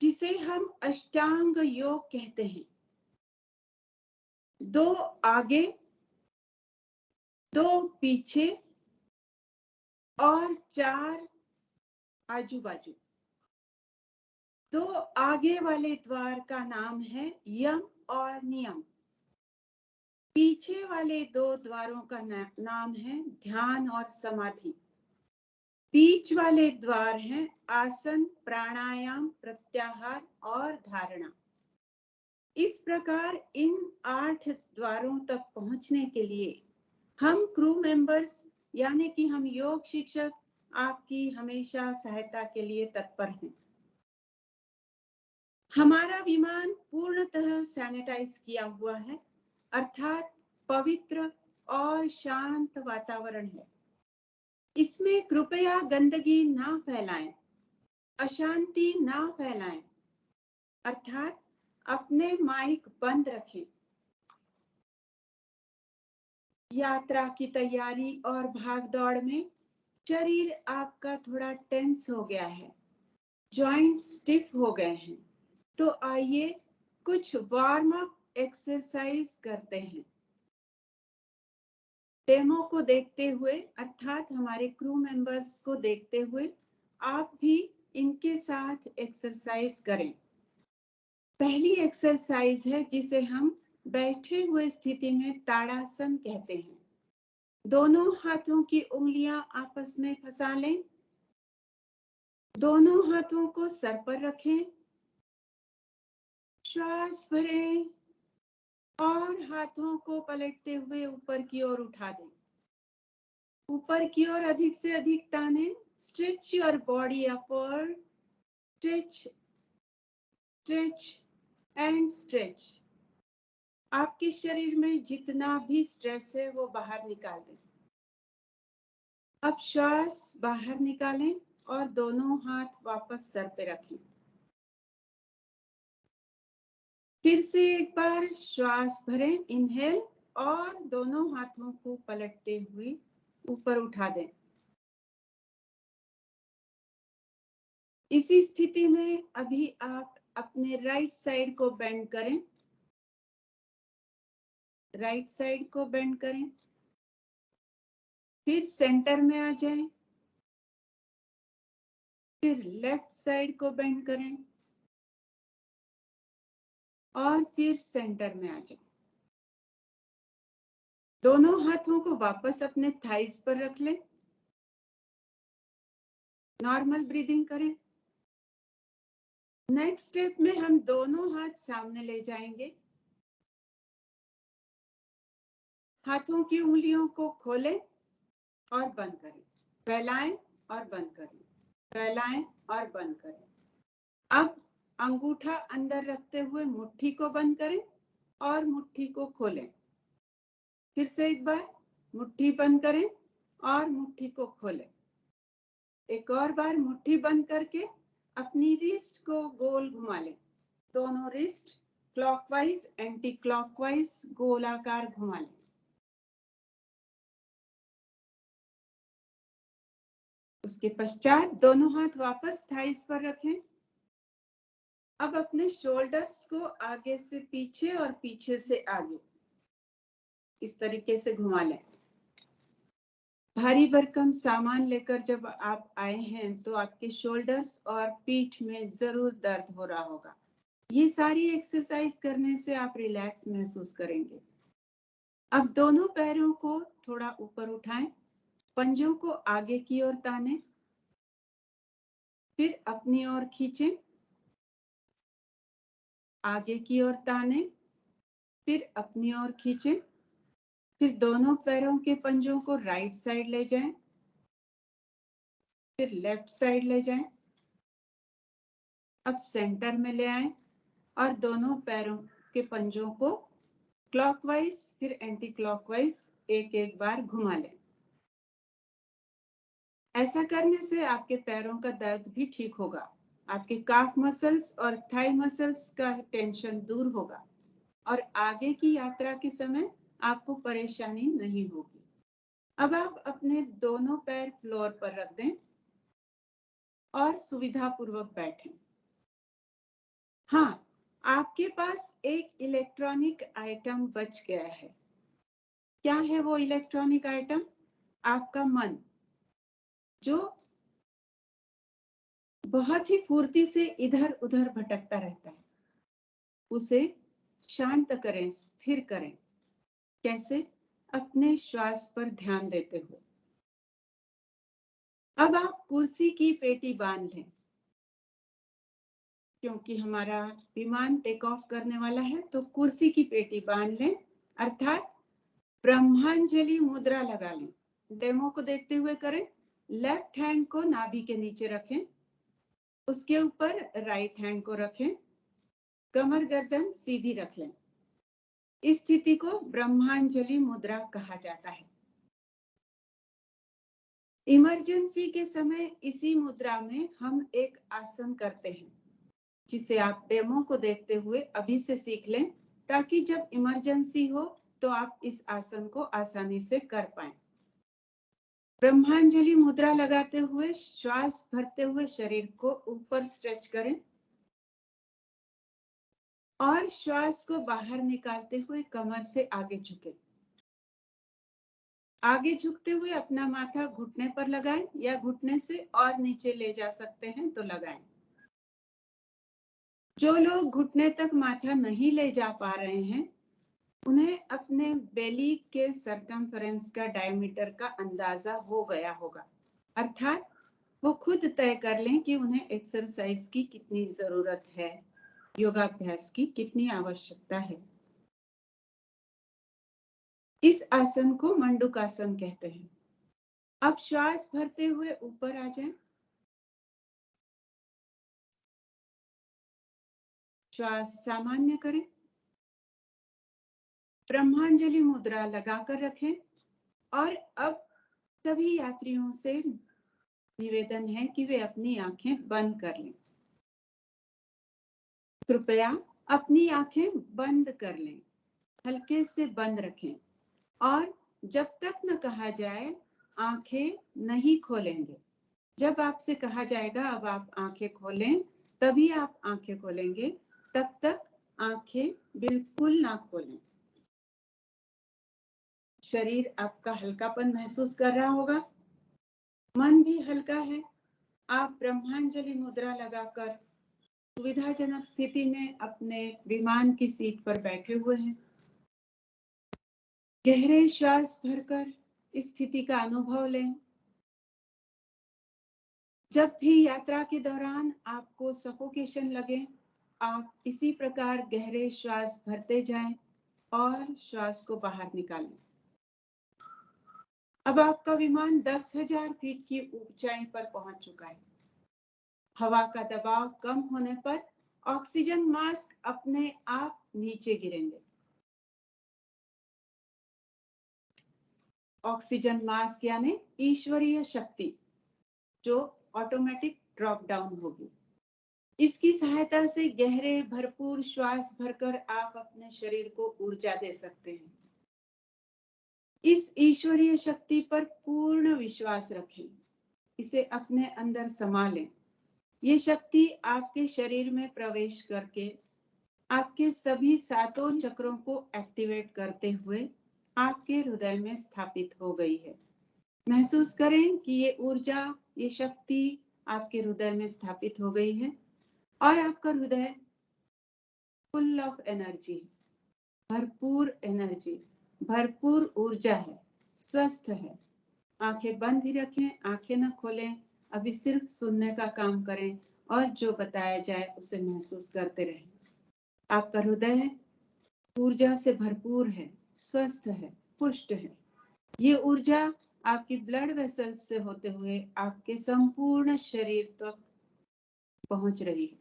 जिसे हम अष्टांग योग कहते हैं। 2 आगे, 2 पीछे और 4 आजू बाजू। 2 आगे वाले द्वार का नाम है यम और नियम। पीछे वाले 2 द्वारों का नाम है ध्यान और समाधि। बीच वाले द्वार हैं आसन, प्राणायाम, प्रत्याहार और धारणा। इस प्रकार इन 8 द्वारों तक पहुंचने के लिए हम क्रू मेंबर्स यानी कि हम योग शिक्षक आपकी हमेशा सहायता के लिए तत्पर हैं। हमारा विमान पूर्णतः सैनिटाइज किया हुआ है, अर्थात पवित्र और शांत वातावरण है। इसमें कृपया गंदगी ना फैलाएं, अशांति ना फैलाएं, अर्थात अपने माइक बंद रखें। यात्रा की तैयारी और भागदौड़ में शरीर आपका थोड़ा टेंस हो गया है, जॉइंट्स स्टिफ हो गए हैं। तो आइए कुछ वार्म अप एक्सरसाइज करते हैं। डेमो को देखते हुए अर्थात हमारे क्रू मेंबर्स को देखते हुए आप भी इनके साथ एक्सरसाइज करें। पहली एक्सरसाइज है जिसे हम बैठे हुए स्थिति में ताड़ासन कहते हैं। दोनों हाथों की उंगलियां आपस में फंसा लें। दोनों हाथों को सर पर रखें। श्वास भरें और हाथों को पलटते हुए ऊपर की ओर उठा दें। ऊपर की ओर अधिक से अधिक ताने। Stretch your body upward. Stretch, stretch and stretch. आपके शरीर में जितना भी स्ट्रेस है वो बाहर निकाल दें। अब श्वास बाहर निकालें और दोनों हाथ वापस सर पे रखें। फिर से एक बार श्वास भरें, इनहेल, और दोनों हाथों को पलटते हुए ऊपर उठा दें। इसी स्थिति में अभी आप अपने राइट साइड को बेंड करें, राइट साइड को बेंड करें, फिर सेंटर में आ जाएं, फिर लेफ्ट साइड को बेंड करें और फिर सेंटर में आ जाएं। दोनों हाथों को वापस अपने थाइस पर रख लें, नॉर्मल ब्रीदिंग करें। नेक्स्ट स्टेप में हम दोनों हाथ सामने ले जाएंगे, हाथों की उंगलियों को खोलें और बंद करें, फैलाएं और बंद करें, फैलाएं और बंद करें। अब अंगूठा अंदर रखते हुए मुट्ठी को बंद करें और मुट्ठी को खोलें। फिर से एक बार मुट्ठी बंद करें और मुट्ठी को खोलें। एक और बार मुट्ठी बंद करके अपनी रिस्ट को गोल घुमा लें। दोनों रिस्ट क्लॉकवाइज एंटी क्लॉकवाइज गोलाकार घुमा लें। उसके पश्चात दोनों हाथ वापस थाइस पर रखें। अब अपने शोल्डर्स को आगे से पीछे और पीछे से आगे इस तरीके से घुमा लें। भारी भरकम सामान लेकर जब आप आए हैं तो आपके शोल्डर्स और पीठ में जरूर दर्द हो रहा होगा। ये सारी एक्सरसाइज करने से आप रिलैक्स महसूस करेंगे। अब दोनों पैरों को थोड़ा ऊपर उठाएं, पंजों को आगे की ओर तानें, फिर अपनी ओर खींचें, आगे की ओर तानें, फिर अपनी ओर खींचें, फिर दोनों पैरों के पंजों को राइट साइड ले जाएं, फिर लेफ्ट साइड ले जाएं। अब सेंटर में ले आएं और दोनों पैरों के पंजों को क्लॉकवाइज फिर एंटी क्लॉकवाइज एक एक बार घुमा लें। ऐसा करने से आपके पैरों का दर्द भी ठीक होगा, आपके काफ मसल्स और थाई मसल्स का टेंशन दूर होगा और आगे की यात्रा के समय आपको परेशानी नहीं होगी। अब आप अपने दोनों पैर फ्लोर पर रख दें और सुविधापूर्वक बैठें। हाँ, आपके पास एक इलेक्ट्रॉनिक आइटम बच गया है। क्या है वो इलेक्ट्रॉनिक आइटम? आपका मन, जो बहुत ही फुर्ती से इधर उधर भटकता रहता है। उसे शांत करें, स्थिर करें। कैसे? अपने श्वास पर ध्यान देते हुए। अब आप कुर्सी की पेटी बांध लें, क्योंकि हमारा विमान टेक ऑफ करने वाला है, तो कुर्सी की पेटी बांध लें, अर्थात ब्रह्मांजलि मुद्रा लगा लें। डेमो को देखते हुए करें। लेफ्ट हैंड को नाभि के नीचे रखें, उसके ऊपर राइट हैंड को रखें, कमर गर्दन सीधी रख लें। इस स्थिति को ब्रह्मांजलि मुद्रा कहा जाता है। इमरजेंसी के समय इसी मुद्रा में हम एक आसन करते हैं, जिसे आप डेमो को देखते हुए अभी से सीख लें, ताकि जब इमरजेंसी हो तो आप इस आसन को आसानी से कर पाएं। ब्रह्मांजलि मुद्रा लगाते हुए श्वास भरते हुए शरीर को ऊपर स्ट्रेच करें और श्वास को बाहर निकालते हुए कमर से आगे झुकें। आगे झुकते हुए अपना माथा घुटने पर लगाएं या घुटने से और नीचे ले जा सकते हैं तो लगाएं। जो लोग घुटने तक माथा नहीं ले जा पा रहे हैं, उन्हें अपने बेली के सरकमफ्रेंस का डायमीटर का अंदाजा हो गया होगा, अर्थात वो खुद तय कर लें कि उन्हें एक्सरसाइज की कितनी जरूरत है, योगाभ्यास की कितनी आवश्यकता है। इस आसन को मंडूकासन कहते हैं। अब श्वास भरते हुए ऊपर आ जाएं, श्वास सामान्य करें, ब्रह्मांजलि मुद्रा लगाकर रखें और अब सभी यात्रियों से निवेदन है कि वे अपनी आंखें बंद कर लें। कृपया अपनी आंखें बंद कर लें, हल्के से बंद रखें और जब तक न कहा जाए आंखें नहीं खोलेंगे। जब आपसे कहा जाएगा अब आप आंखें खोलें, तभी आप आंखें खोलेंगे, तब तक आंखें बिल्कुल ना खोलें। शरीर आपका हल्कापन महसूस कर रहा होगा, मन भी हल्का है। आप ब्रह्मांजलि मुद्रा लगाकर सुविधाजनक स्थिति में अपने विमान की सीट पर बैठे हुए हैं। गहरे श्वास भरकर इस स्थिति का अनुभव लें। जब भी यात्रा के दौरान आपको सफोकेशन लगे, आप इसी प्रकार गहरे श्वास भरते जाएं और श्वास को बाहर निकालें। अब आपका विमान 10,000 फीट की ऊंचाई पर पहुंच चुका है। हवा का दबाव कम होने पर ऑक्सीजन मास्क अपने आप नीचे गिरेंगे। ऑक्सीजन मास्क यानी ईश्वरीय शक्ति जो ऑटोमेटिक ड्रॉप डाउन होगी। इसकी सहायता से गहरे भरपूर श्वास भरकर आप अपने शरीर को ऊर्जा दे सकते हैं। इस ईश्वरीय शक्ति पर पूर्ण विश्वास रखें, इसे अपने अंदर समा लें। ये शक्ति आपके शरीर में प्रवेश करके आपके सभी 7 चक्रों को एक्टिवेट करते हुए आपके हृदय में स्थापित हो गई है। महसूस करें कि ये ऊर्जा, ये शक्ति आपके हृदय में स्थापित हो गई है और आपका हृदय फुल ऑफ एनर्जी, भरपूर एनर्जी, भरपूर ऊर्जा है, स्वस्थ है। आंखें बंद ही रखें, आंखें न खोलें। अभी सिर्फ सुनने का काम करें और जो बताया जाए उसे महसूस करते रहें। आपका हृदय ऊर्जा से भरपूर है, स्वस्थ है, पुष्ट है। ये ऊर्जा आपकी ब्लड वेसल्स से होते हुए आपके संपूर्ण शरीर तक पहुंच रही है।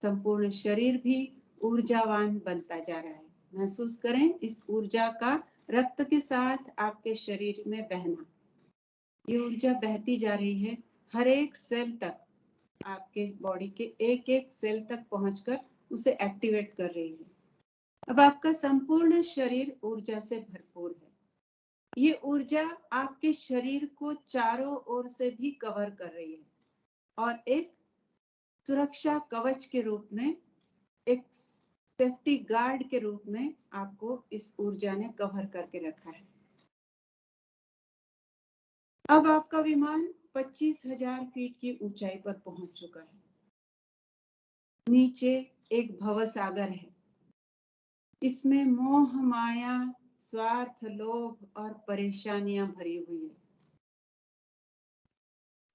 संपूर्ण शरीर भी ऊर्जावान बनता जा रहा है। महसूस करें इस ऊर्जा का रक्त के साथ आपके शरीर में बहना। ये ऊर्जा बहती जा रही है, हर एक सेल तक, आपके बॉडी के एक एक सेल तक पहुंचकर उसे एक्टिवेट कर रही है। अब आपका संपूर्ण शरीर ऊर्जा से भरपूर है। ये ऊर्जा आपके शरीर को चारों ओर से भी कवर कर रही है और एक सुरक्षा कवच के रूप में, एक सेफ्टी गार्ड के रूप में आपको इस ऊर्जा ने कवर करके रखा है। अब आपका विमान 25,000 फीट की ऊंचाई पर पहुंच चुका है। नीचे एक भवसागर है। इसमें मोह, माया, स्वार्थ, लोभ और परेशानियां भरी हुई है।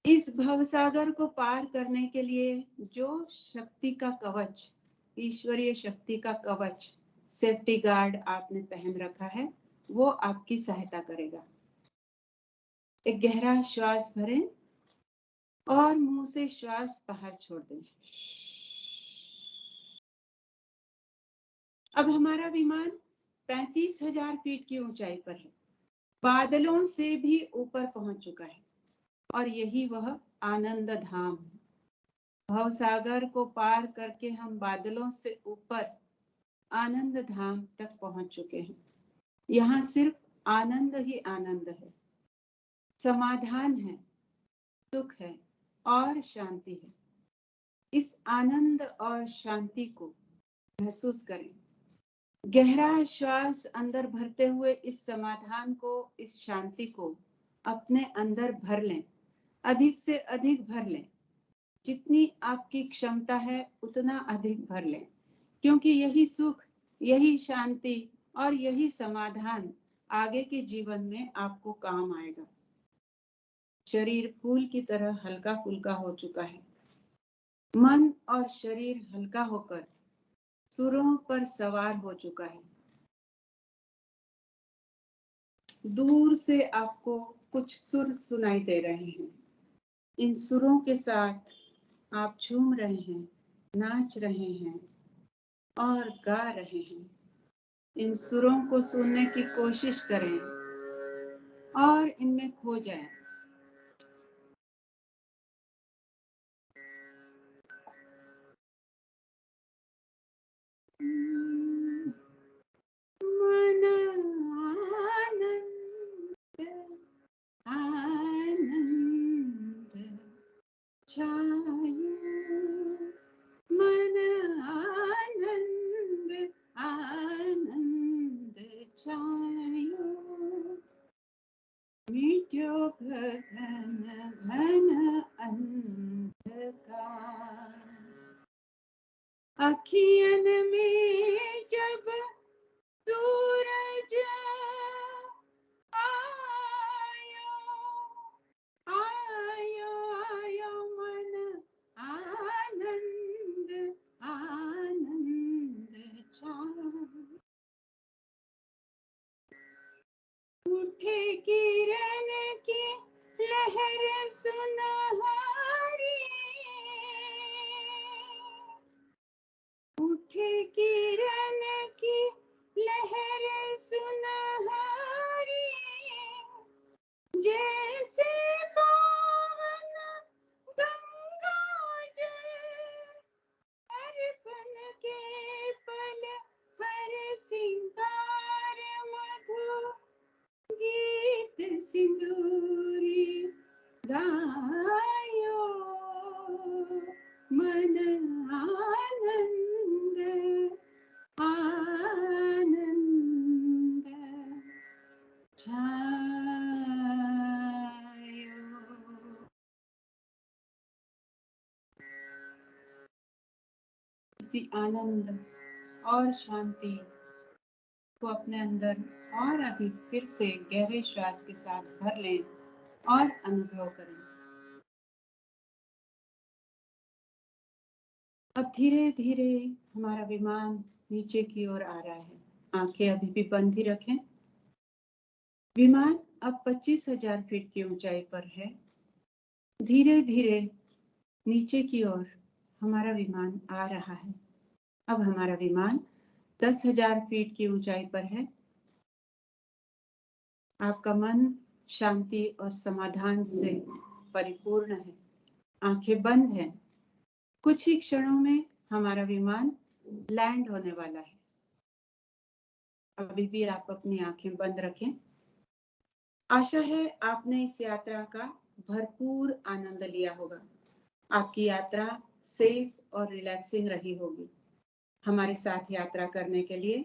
इस भवसागर को पार करने के लिए जो शक्ति का कवच, ईश्वरीय शक्ति का कवच, सेफ्टी गार्ड आपने पहन रखा है, वो आपकी सहायता करेगा। एक गहरा श्वास भरें और मुंह से श्वास बाहर छोड़ दें। अब हमारा विमान 35,000 फीट की ऊंचाई पर है, बादलों से भी ऊपर पहुंच चुका है और यही वह आनंद धाम है। भवसागर को पार करके हम बादलों से ऊपर आनंद धाम तक पहुंच चुके हैं। यहाँ सिर्फ आनंद ही आनंद है, समाधान है, सुख है और शांति है। इस आनंद और शांति को महसूस करें। गहरा श्वास अंदर भरते हुए इस समाधान को, इस शांति को अपने अंदर भर लें, अधिक से अधिक भर लें। जितनी आपकी क्षमता है उतना अधिक भर लें, क्योंकि यही सुख, यही शांति और यही समाधान आगे के जीवन में आपको काम आएगा। शरीर फूल की तरह हल्का फुल्का हो चुका है। मन और शरीर हल्का होकर सुरों पर सवार हो चुका है। दूर से आपको कुछ सुर सुनाई दे रहे हैं। इन सुरों के साथ आप झूम रहे हैं, नाच रहे हैं और गा रहे हैं। इन सुरों को सुनने की कोशिश करें और इनमें खो जाएं। मन आनंद आनंद छायो, मन आनंद आनंद छायो, मिट्यो गगन घन अंधकार, अखियन में जब सूरज आयो आयो आयो, मन आनंद आनंद छायो, उठे किरण की लहर सुनहरी, उठे किरण की लहर सुनहरी, जैसे पावन गंगा जल, अर्पण के पल हर सिंगार, मधु गीत सिंदूरी गायो, मन आनंद आनंद छायो। इसी आनंद और शांति को अपने अंदर और अधिक फिर से गहरे श्वास के साथ भर लें और अनुभव करें। अब धीरे धीरे हमारा विमान नीचे की ओर आ रहा है। आंखें अभी भी बंद ही रखें। विमान अब 25,000 फीट की ऊंचाई पर है। धीरे धीरे नीचे की ओर हमारा विमान आ रहा है। अब हमारा विमान 10,000 फीट की ऊंचाई पर है। आपका मन शांति और समाधान से परिपूर्ण है। आंखें बंद हैं। कुछ ही क्षणों में हमारा विमान लैंड होने वाला है। अभी भी आप अपनी आंखें बंद रखें। आशा है आपने इस यात्रा का भरपूर आनंद लिया होगा। आपकी यात्रा सेफ और रिलैक्सिंग रही होगी। हमारे साथ यात्रा करने के लिए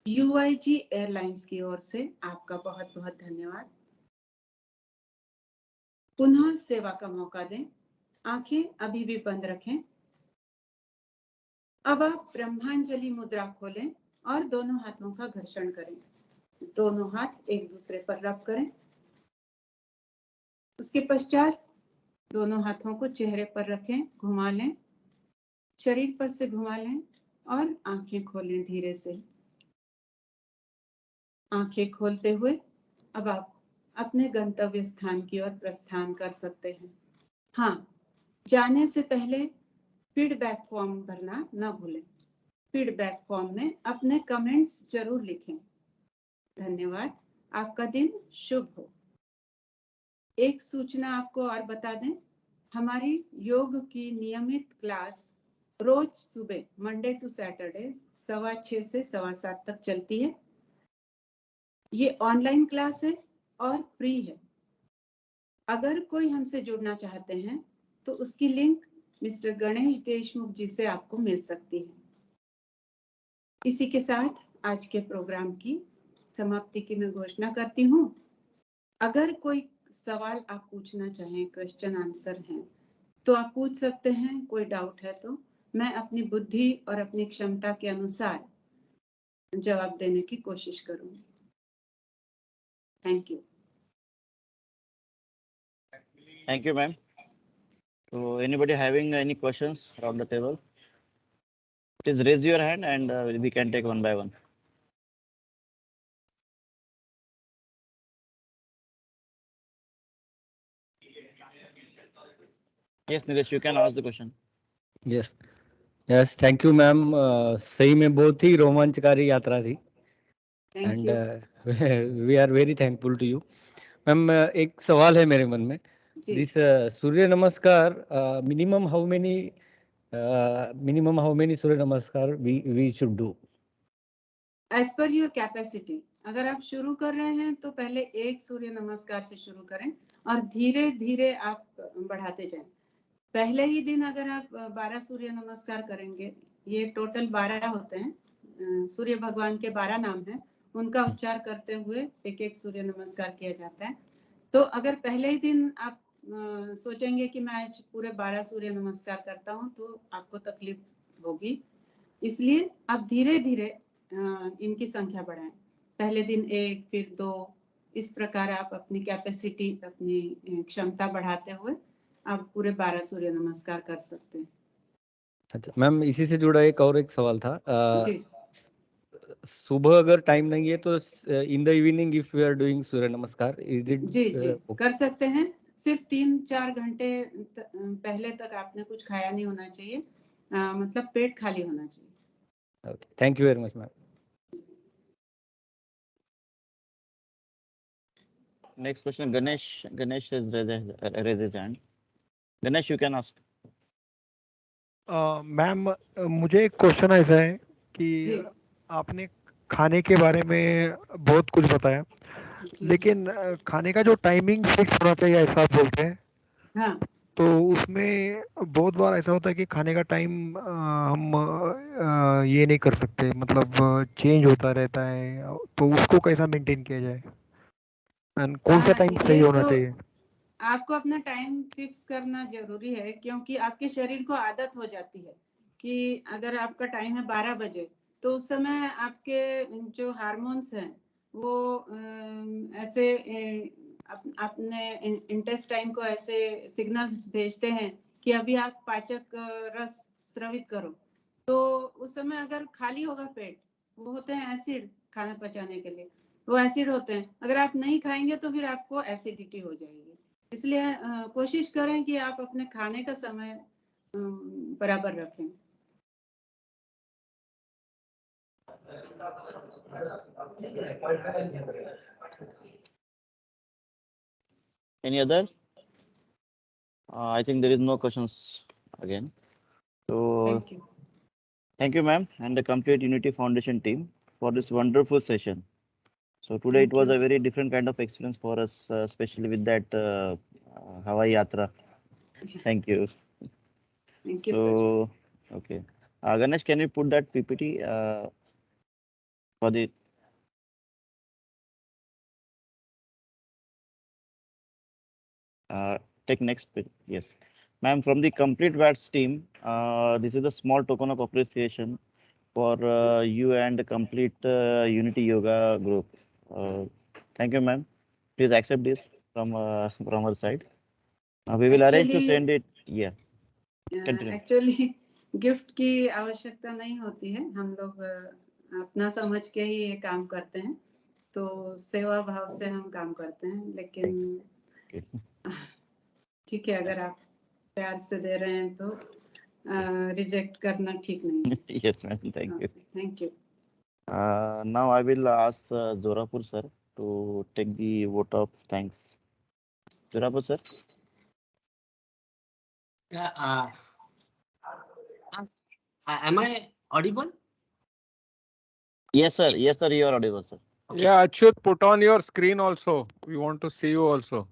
UIG एयरलाइंस की ओर से आपका बहुत बहुत धन्यवाद। पुनः सेवा का मौका दें। आंखें अभी भी बंद रखें। अब आप ब्रह्मांजलि मुद्रा खोलें और दोनों हाथों का घर्षण करें। दोनों हाथ एक दूसरे पर रब करें। उसके पश्चात दोनों हाथों को चेहरे पर रखें, घुमा लें, शरीर पर से घुमा लें और आंखें खोलें धीरे से। आंखें खोलते हुए अब आप अपने गंतव्य स्थान की ओर प्रस्थान कर सकते हैं। हाँ, जाने से पहले फीडबैक फॉर्म भरना न भूलें। फीडबैक फॉर्म में अपने कमेंट्स जरूर लिखें। धन्यवाद। आपका दिन शुभ हो। एक सूचना आपको और बता दें, हमारी योग की नियमित क्लास रोज सुबह मंडे टू सैटरडे 6:15 से 7:15 तक चलती है। ये ऑनलाइन क्लास है और फ्री है। अगर कोई हमसे जुड़ना चाहते हैं तो उसकी लिंक मिस्टर गणेश देशमुख जी से आपको मिल सकती है। इसी के साथ आज के प्रोग्राम की समाप्ति की मैं घोषणा करती हूँ। अगर कोई सवाल आप पूछना चाहें, क्वेश्चन आंसर हैं, तो आप पूछ सकते हैं। कोई डाउट है तो मैं अपनी बुद्धि और अपनी क्षमता के अनुसार जवाब देने की कोशिश करूंगी। Thank you. Thank you, ma'am. So, anybody having any questions around the table? Please raise your hand and we can take one by one. Yes, Nilesh, you can ask the question. Yes, thank you ma'am. सही में बहुत ही रोमांचकारी यात्रा थी Thank and you. we are very thankful to you. Ma'am एक सवाल है मेरे मन में. जी. दिस सूर्य नमस्कार minimum how many सूर्य नमस्कार we should do? As per your capacity. अगर आप शुरू कर रहे हैं तो पहले एक सूर्य नमस्कार से शुरू करें और धीरे धीरे आप बढ़ाते जाएं. पहले ही दिन अगर आप 12 सूर्य नमस्कार करेंगे, ये टोटल 12 होते हैं. सूर्य भगवान के 12 नाम हैं, उनका उच्चार करते हुए एक एक सूर्य नमस्कार किया जाता है. तो अगर पहले ही दिन आप सोचेंगे कि मैं आज पूरे 12 सूर्य नमस्कार करता हूं तो आपको तकलीफ होगी. इसलिए आप धीरे धीरे इनकी संख्या बढ़ाएं. पहले दिन 1, फिर 2, इस प्रकार आप अपनी कैपेसिटी, अपनी क्षमता बढ़ाते हुए आप पूरे 12 सूर्य नमस्कार कर सकते हैं. अच्छा मैम, इसी से जुड़ा एक सवाल था. जी. सुबह अगर टाइम नहीं है तो in the evening if we are doing surya namaskar, is it? जी जी कर सकते हैं. सिर्फ 3-4 घंटे पहले तक आपने कुछ खाया नहीं होना चाहिए. मतलब पेट खाली होना चाहिए. Okay, thank you very much ma'am. Next question, Ganesh. Ganesh has raised his hand. Ganesh, you can ask. Ma'am मुझे एक क्वेश्चन ऐसा है कि आपने खाने के बारे में बहुत कुछ बताया, लेकिन खाने का जो टाइमिंग फिक्स होना चाहिए ऐसा आप बोलते हैं. हाँ. तो उसमें बहुत बार ऐसा होता है कि खाने का टाइम हम ये नहीं कर सकते, मतलब चेंज होता रहता है. तो उसको कैसा मेंटेन किया जाए, एंड कौन सा टाइम सही होना चाहिए? आपको अपना टाइम फिक्स करना जरूरी है, क्योंकि आपके शरीर को आदत हो जाती है कि अगर आपका टाइम है 12 बजे तो उस समय आपके जो हार्मोन्स हैं वो ऐसे अपने इंटेस्टाइन को ऐसे सिग्नल्स भेजते हैं कि अभी आप पाचक रस स्रावित करो. तो उस समय अगर खाली होगा पेट, वो होते हैं एसिड खाना पचाने के लिए, वो एसिड होते हैं. अगर आप नहीं खाएंगे तो फिर आपको एसिडिटी हो जाएगी. इसलिए कोशिश करें कि आप अपने खाने का समय बराबर रखें. Any other? I think there is no questions again. So thank you, ma'am, and the Complete Unity Foundation team for this wonderful session. So today it was a very different kind of experience for us, especially with that Hawaii Yatra. Thank you. Thank you, so, sir. Okay. Ganesh, can you put that PPT for the... take next page. Yes. Ma'am, from the Complete VATS team, this is a small token of appreciation for you and the Complete Unity Yoga group. Thank you, ma'am. Please accept this from our side. We will arrange to send it. Yeah. Actually, gift की आवश्यकता नहीं होती है. हम लोग अपना समझ के ही ये काम करते हैं, तो सेवा भाव से हम काम करते हैं. लेकिन ठीक है, अगर आप प्यार से दे रहे हैं तो रिजेक्ट करना ठीक नहीं है. Yes, ma'am. Thank you. Thank you. Now I will ask Zorapur sir to take the vote of thanks. Zorapur sir. Yeah. Am I audible? Yes, sir. Yes, sir. You are audible, sir. Okay. Yeah, Achyut, put on your screen also. We want to see you also.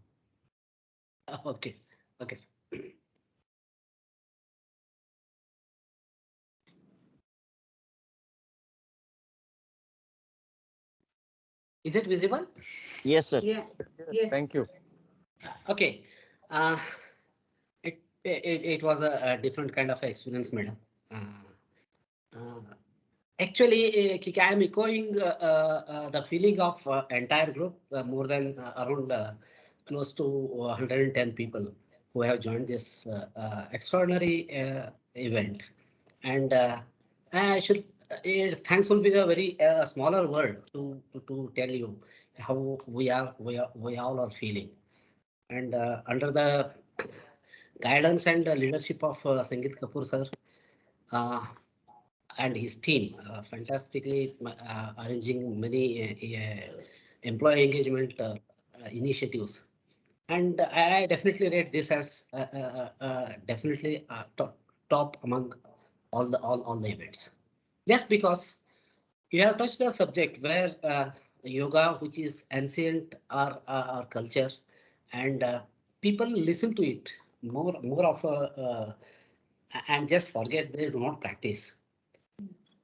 Okay. Okay. Is it visible? Yes, sir. Yeah. Yes. Thank you. Okay. It was a different kind of experience, madam. Actually, I am echoing the feeling of entire group, more than around close to 110 people who have joined this extraordinary event. And thanks will be a very smaller word to tell you how we all are feeling. And under the guidance and leadership of Sangeet Kapoor sir, and his team fantastically arranging many employee engagement initiatives. And I definitely rate this as definitely top among all the events. Just because you have touched a subject where yoga, which is ancient our culture, and people listen to it more of and just forget they do not practice.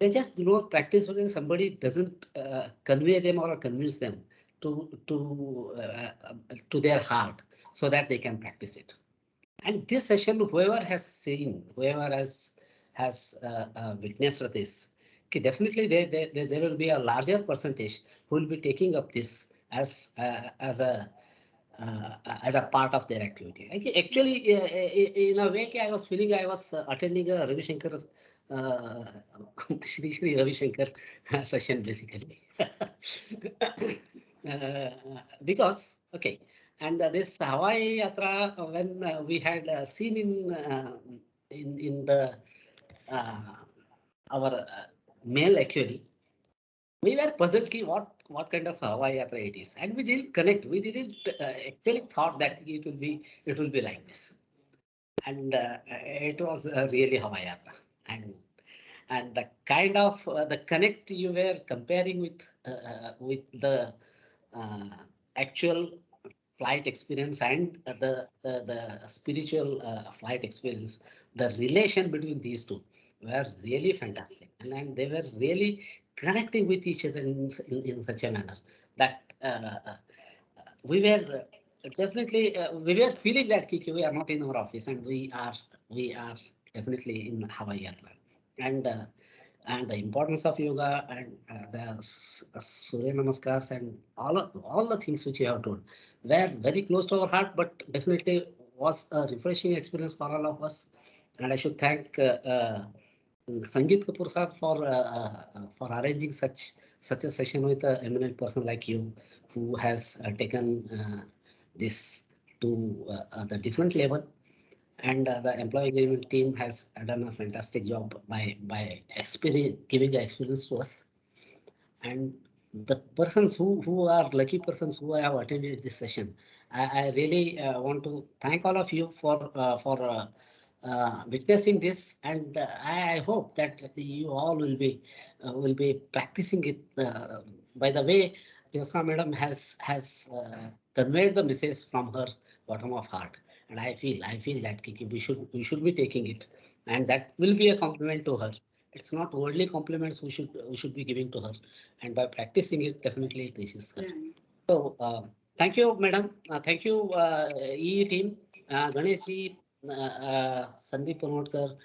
They just do not practice when somebody doesn't convey them or convince them to their heart so that they can practice it. And this session, whoever has seen, whoever has witnessed this, okay, definitely there will be a larger percentage who will be taking up this as a part of their activity. Actually, in a way, I was feeling I was attending a Ravi Shankar, Shri Ravi Shankar session basically. Because, okay, and this Hawaii Yatra, when we had seen in the our mail actually, we were puzzled ki what kind of Hawaii Yatra it is, and we didn't connect. We didn't actually thought that it will be like this, and it was really Hawaii Yatra, and the kind of the connect you were comparing with the actual flight experience and the spiritual flight experience, the relation between these two were really fantastic, and they were really connecting with each other in such a manner that we were definitely we were feeling that we are not in our office and we are definitely in Hawaii Yatra. And the importance of yoga and the Surya Namaskars and all the things which you have told were very close to our heart, but definitely was a refreshing experience for all of us. And I should thank Sangeet Kapoor sir for arranging such a session with an eminent person like you, who has taken this to the different level. And the employee engagement team has done a fantastic job by giving the experience to us. And the persons who are lucky persons who have attended this session, I really want to thank all of you for witnessing this, and I hope that you all will be practicing it. By the way, Jyotsna Madam has conveyed the message from her bottom of heart, and I feel that Kiki, we should be taking it, and that will be a compliment to her. It's not worldly compliments we should be giving to her, and by practicing it, definitely it reaches her. Yeah. So thank you, madam. Thank you, EE team, Ganesh ji, Sandeep Panotkar,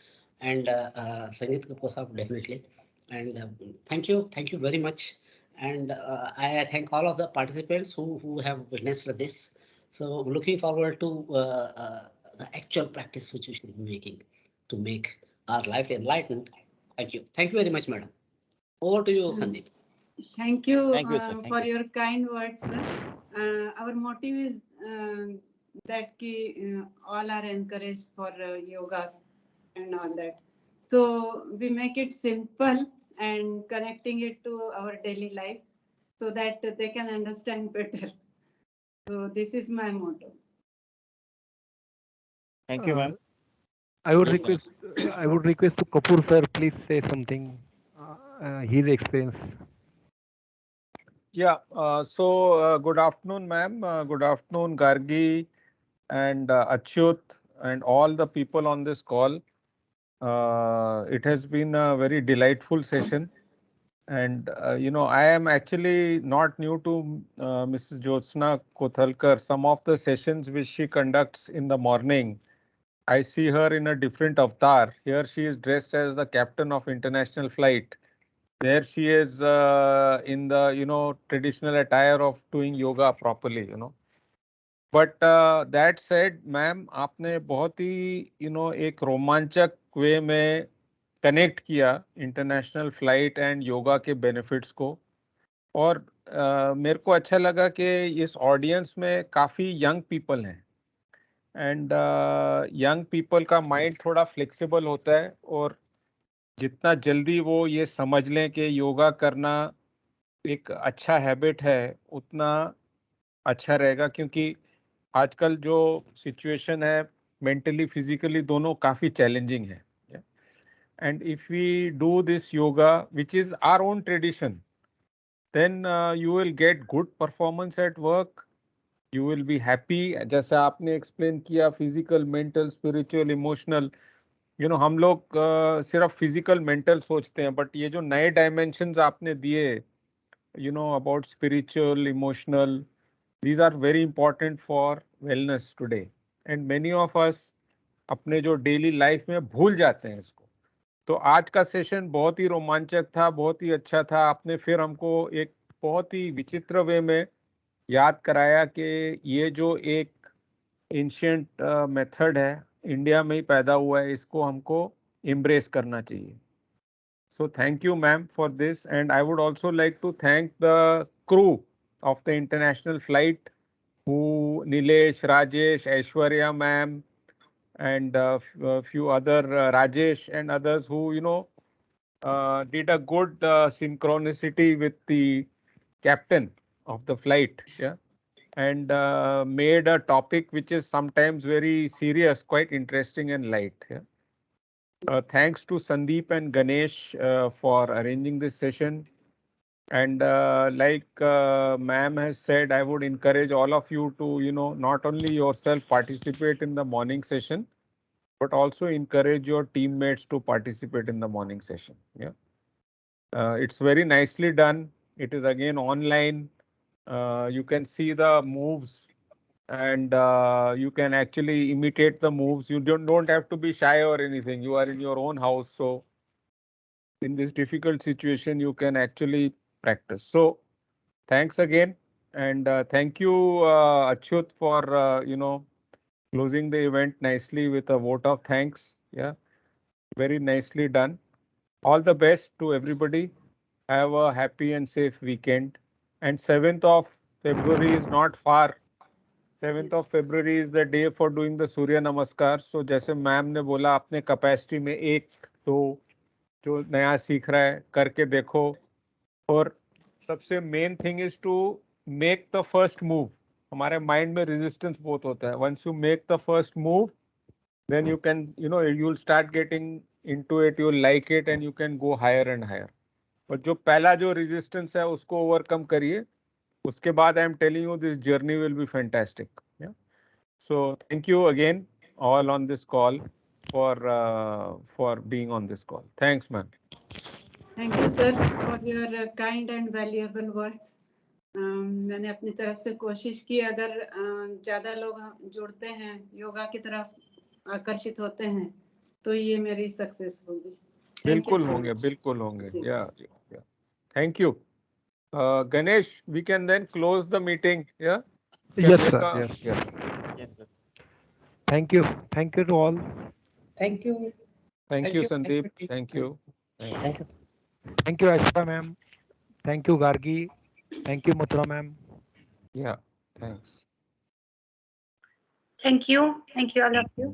and Sangeet Kapoor sahab, definitely. And thank you very much. And I thank all of the participants who have witnessed this. So looking forward to the actual practice which we should be making to make our life enlightened. Thank you. Thank you very much, madam. Over to you, Sandeep. Thank you, Thank you, sir. Thank for you. your kind words, sir. Our motive is that all are encouraged for yogas and all that. So we make it simple and connecting it to our daily life so that they can understand better. So this is my motto. Thank you, ma'am. I would Yes, request to Kapoor sir, please say something. His experience. Yeah, good afternoon, ma'am. Good afternoon, Gargi and Achyut and all the people on this call. It has been a very delightful session. And, I am actually not new to Mrs. Jyotsna Kothalkar. Some of the sessions which she conducts in the morning, I see her in a different avatar. Here she is dressed as the captain of international flight. There she is in the, traditional attire of doing yoga properly. But that said, ma'am, आपने बहुत ही, एक रोमांचक वे में कनेक्ट किया इंटरनेशनल फ्लाइट एंड योगा के बेनिफिट्स को। और मेरे को अच्छा लगा कि इस ऑडियंस में काफ़ी यंग पीपल हैं एंड यंग पीपल का माइंड थोड़ा फ्लेक्सिबल होता है और जितना जल्दी वो ये समझ लें कि योगा करना एक अच्छा हैबिट है, उतना अच्छा रहेगा, क्योंकि आजकल जो सिचुएशन है मेंटली फिजिकली दोनों काफी चैलेंजिंग है. And if we do this yoga which is our own tradition, then you will get good performance at work. You will be happy. जैसे आपने explain किया physical, mental, spiritual, emotional. You know, हम लोग सिर्फ physical, mental सोचते हैं, but ये जो नए dimensions आपने दिए, you know, about spiritual, emotional, these are very important for wellness today. And many of us अपने जो daily life में भूल जाते हैं इसको. तो आज का सेशन बहुत ही रोमांचक था, बहुत ही अच्छा था. आपने फिर हमको एक बहुत ही विचित्र वे में याद कराया कि ये जो एक एंशिएंट मेथड है इंडिया में ही पैदा हुआ है, इसको हमको एम्ब्रेस करना चाहिए. So thank you ma'am for this, and I would also like to thank the crew of the international flight, who Nilesh, Rajesh, Aishwarya ma'am, and few other Rajesh and others who, you know, did a good synchronicity with the captain of the flight, yeah, and made a topic which is sometimes very serious quite interesting and light. Yeah. Thanks to Sandeep and Ganesh for arranging this session. And like ma'am has said, I would encourage all of you to, you know, not only yourself participate in the morning session, but also encourage your teammates to participate in the morning session. Yeah, it's very nicely done. It is again online. You can see the moves, and you can actually imitate the moves. You don't have to be shy or anything. You are in your own house, so in this difficult situation, you can actually practice. So thanks again, and thank you, Achyut, for you know, closing the event nicely with a vote of thanks. Yeah, very nicely done. All the best to everybody. Have a happy and safe weekend. And 7th of February is not far. 7th of February is the day for doing the Surya Namaskar. So जैसे मैम ने बोला, अपने कैपेसिटी में एक तो जो नया सीख रहा है करके देखो. और सबसे main thing is to make the first move. हमारे माइंड में रेजिस्टेंस बहुत होता है. Once you make the first move, then you can, you know, you'll start getting into it, you'll like it, and you can go higher and higher. But जो पहला जो resistance है उसको overcome करिए. उसके बाद I am telling you this journey will be fantastic. Yeah. So thank you again all on this call for being on this call. Thanks, man. Thank you, sir, for your kind and valuable words. मैंने अपनी तरफ से कोशिश की, अगर ज़्यादा लोग जुड़ते हैं, योगा की तरफ आकर्षित होते हैं, तो ये मेरी सक्सेस होगी. बिल्कुल होंगे, बिल्कुल होंगे. Yeah. Thank you. Ganesh, we can then close the meeting. Yeah. Yes, sir. Yes. Yes, sir. Thank you. Thank you to all. Thank you. Thank you, Sandeep. Thank you. Thank you. Thank you, Ashita ma'am. Thank you, Gargi. Thank you, Mathura ma'am. Yeah. Thanks. Thank you. Thank you, all of you.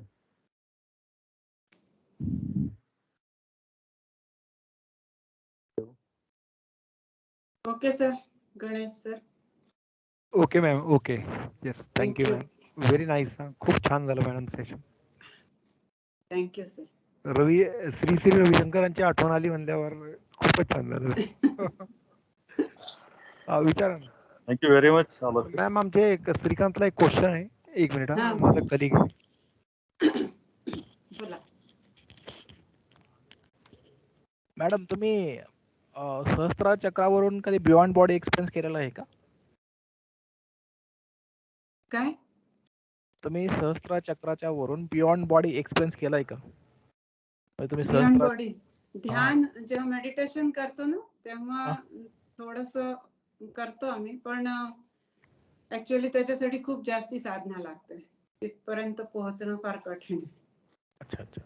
Okay, sir. Ganesh, sir. Okay, ma'am. Okay. Yes. Thank you, ma'am. Very nice. खूप छान झालं madam session. Thank you, sir. Shri रविशंकरांची आठवण आली म्हणल्यावर खूपच छान झालं. विचारा ना. Thank you very much. मॅम, आमचे एक श्रीकांतला एक क्वेश्चन आहे. एक मिनिट. माझा कलिग. बोला. मॅडम, तुम्ही सहस्त्र चक्रावरून कधी बियॉन्ड बॉडी एक्सपिरियन्स केलेला आहे का? काय? तुम्ही सहस्त्र चक्राच्या वरून बियॉन्ड बॉडी एक्सपिरियन्स केलाय का? तुम्ही बियॉन्ड बॉडी ध्यान जेव्हा मेडिटेशन करतो ना, तेव्हा थोडंसं करतो आम्ही, पण ऍक्च्युअली त्याच्यासाठी खूप जास्ती साधना लागते. तिथपर्यंत पोहोचणं फार कठीण आहे. अच्छा अच्छा.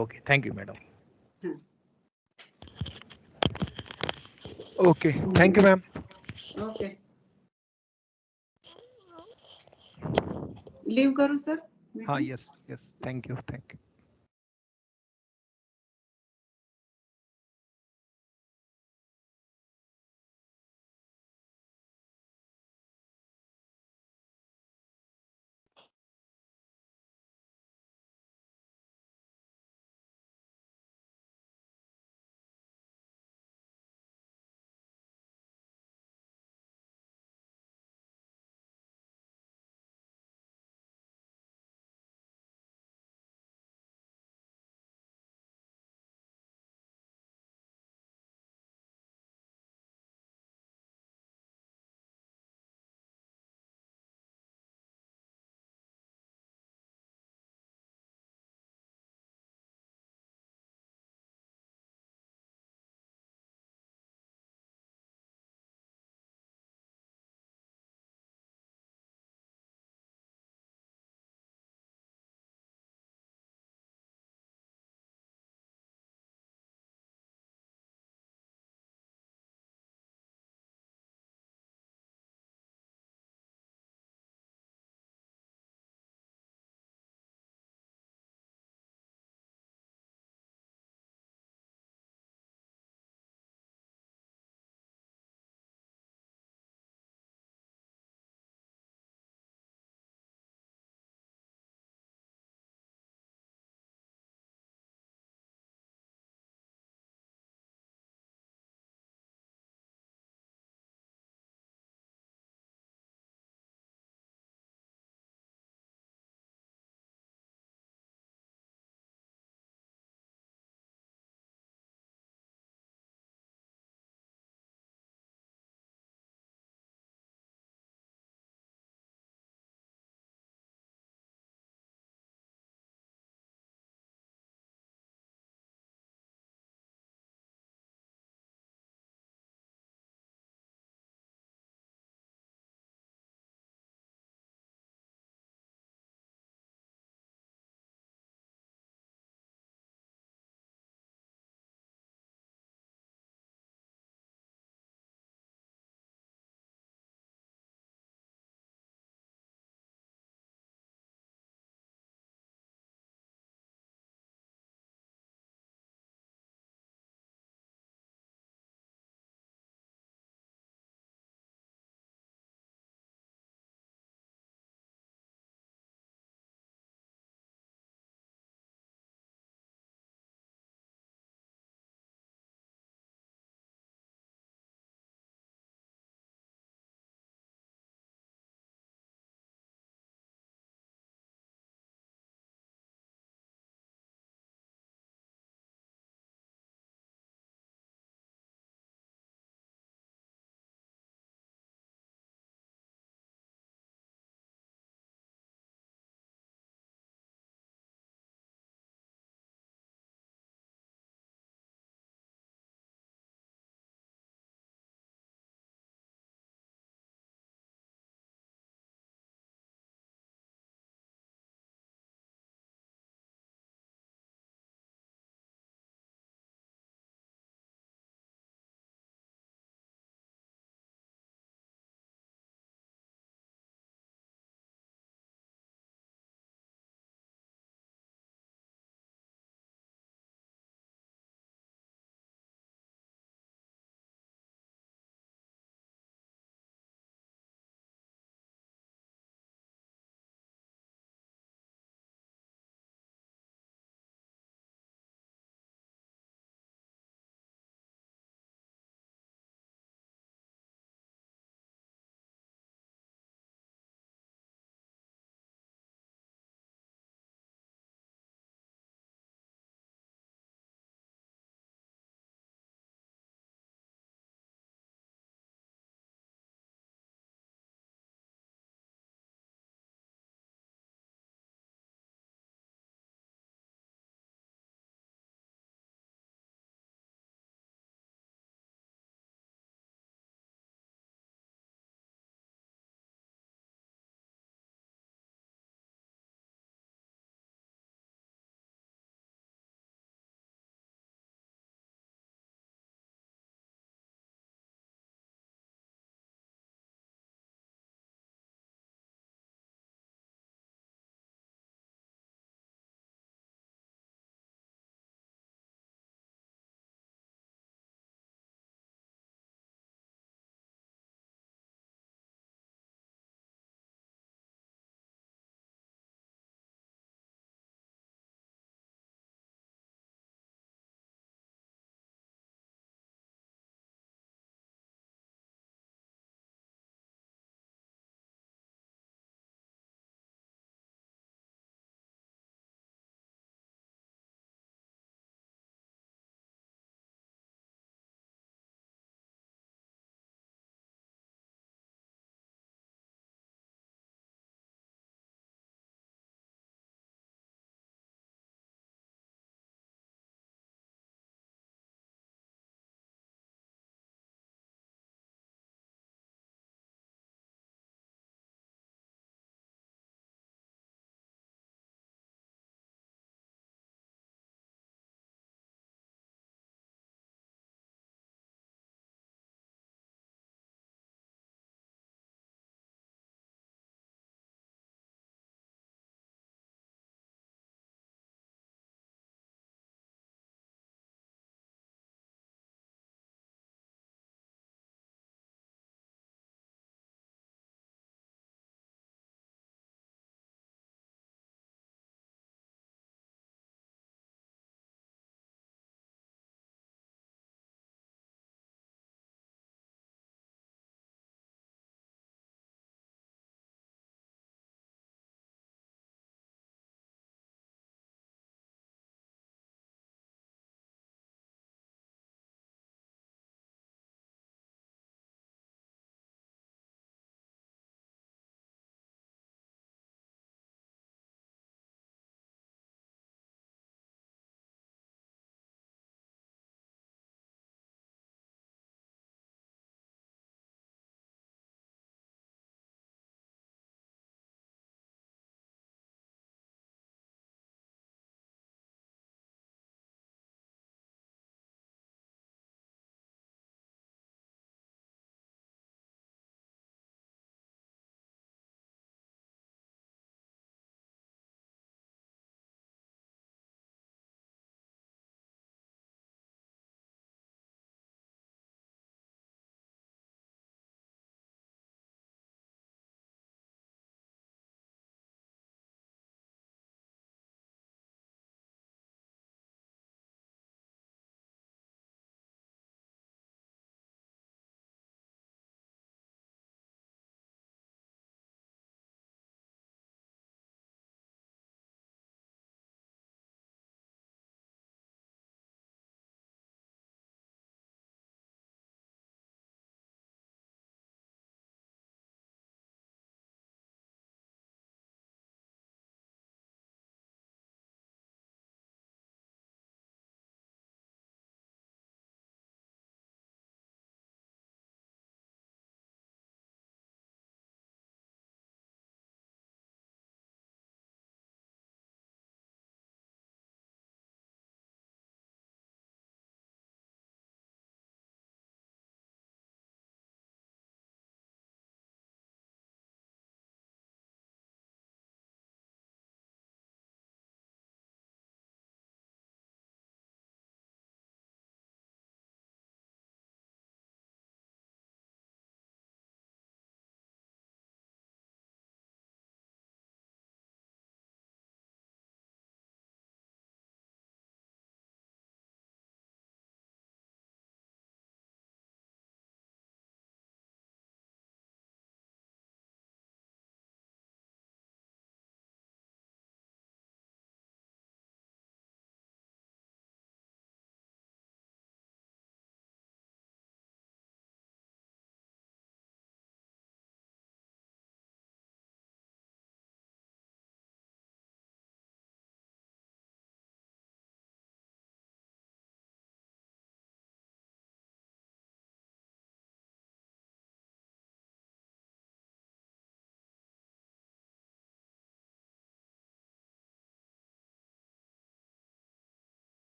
Okay. Thank you madam. Okay. Thank you ma'am. Okay. Leave करू सर? हाँ, yes. Thank you.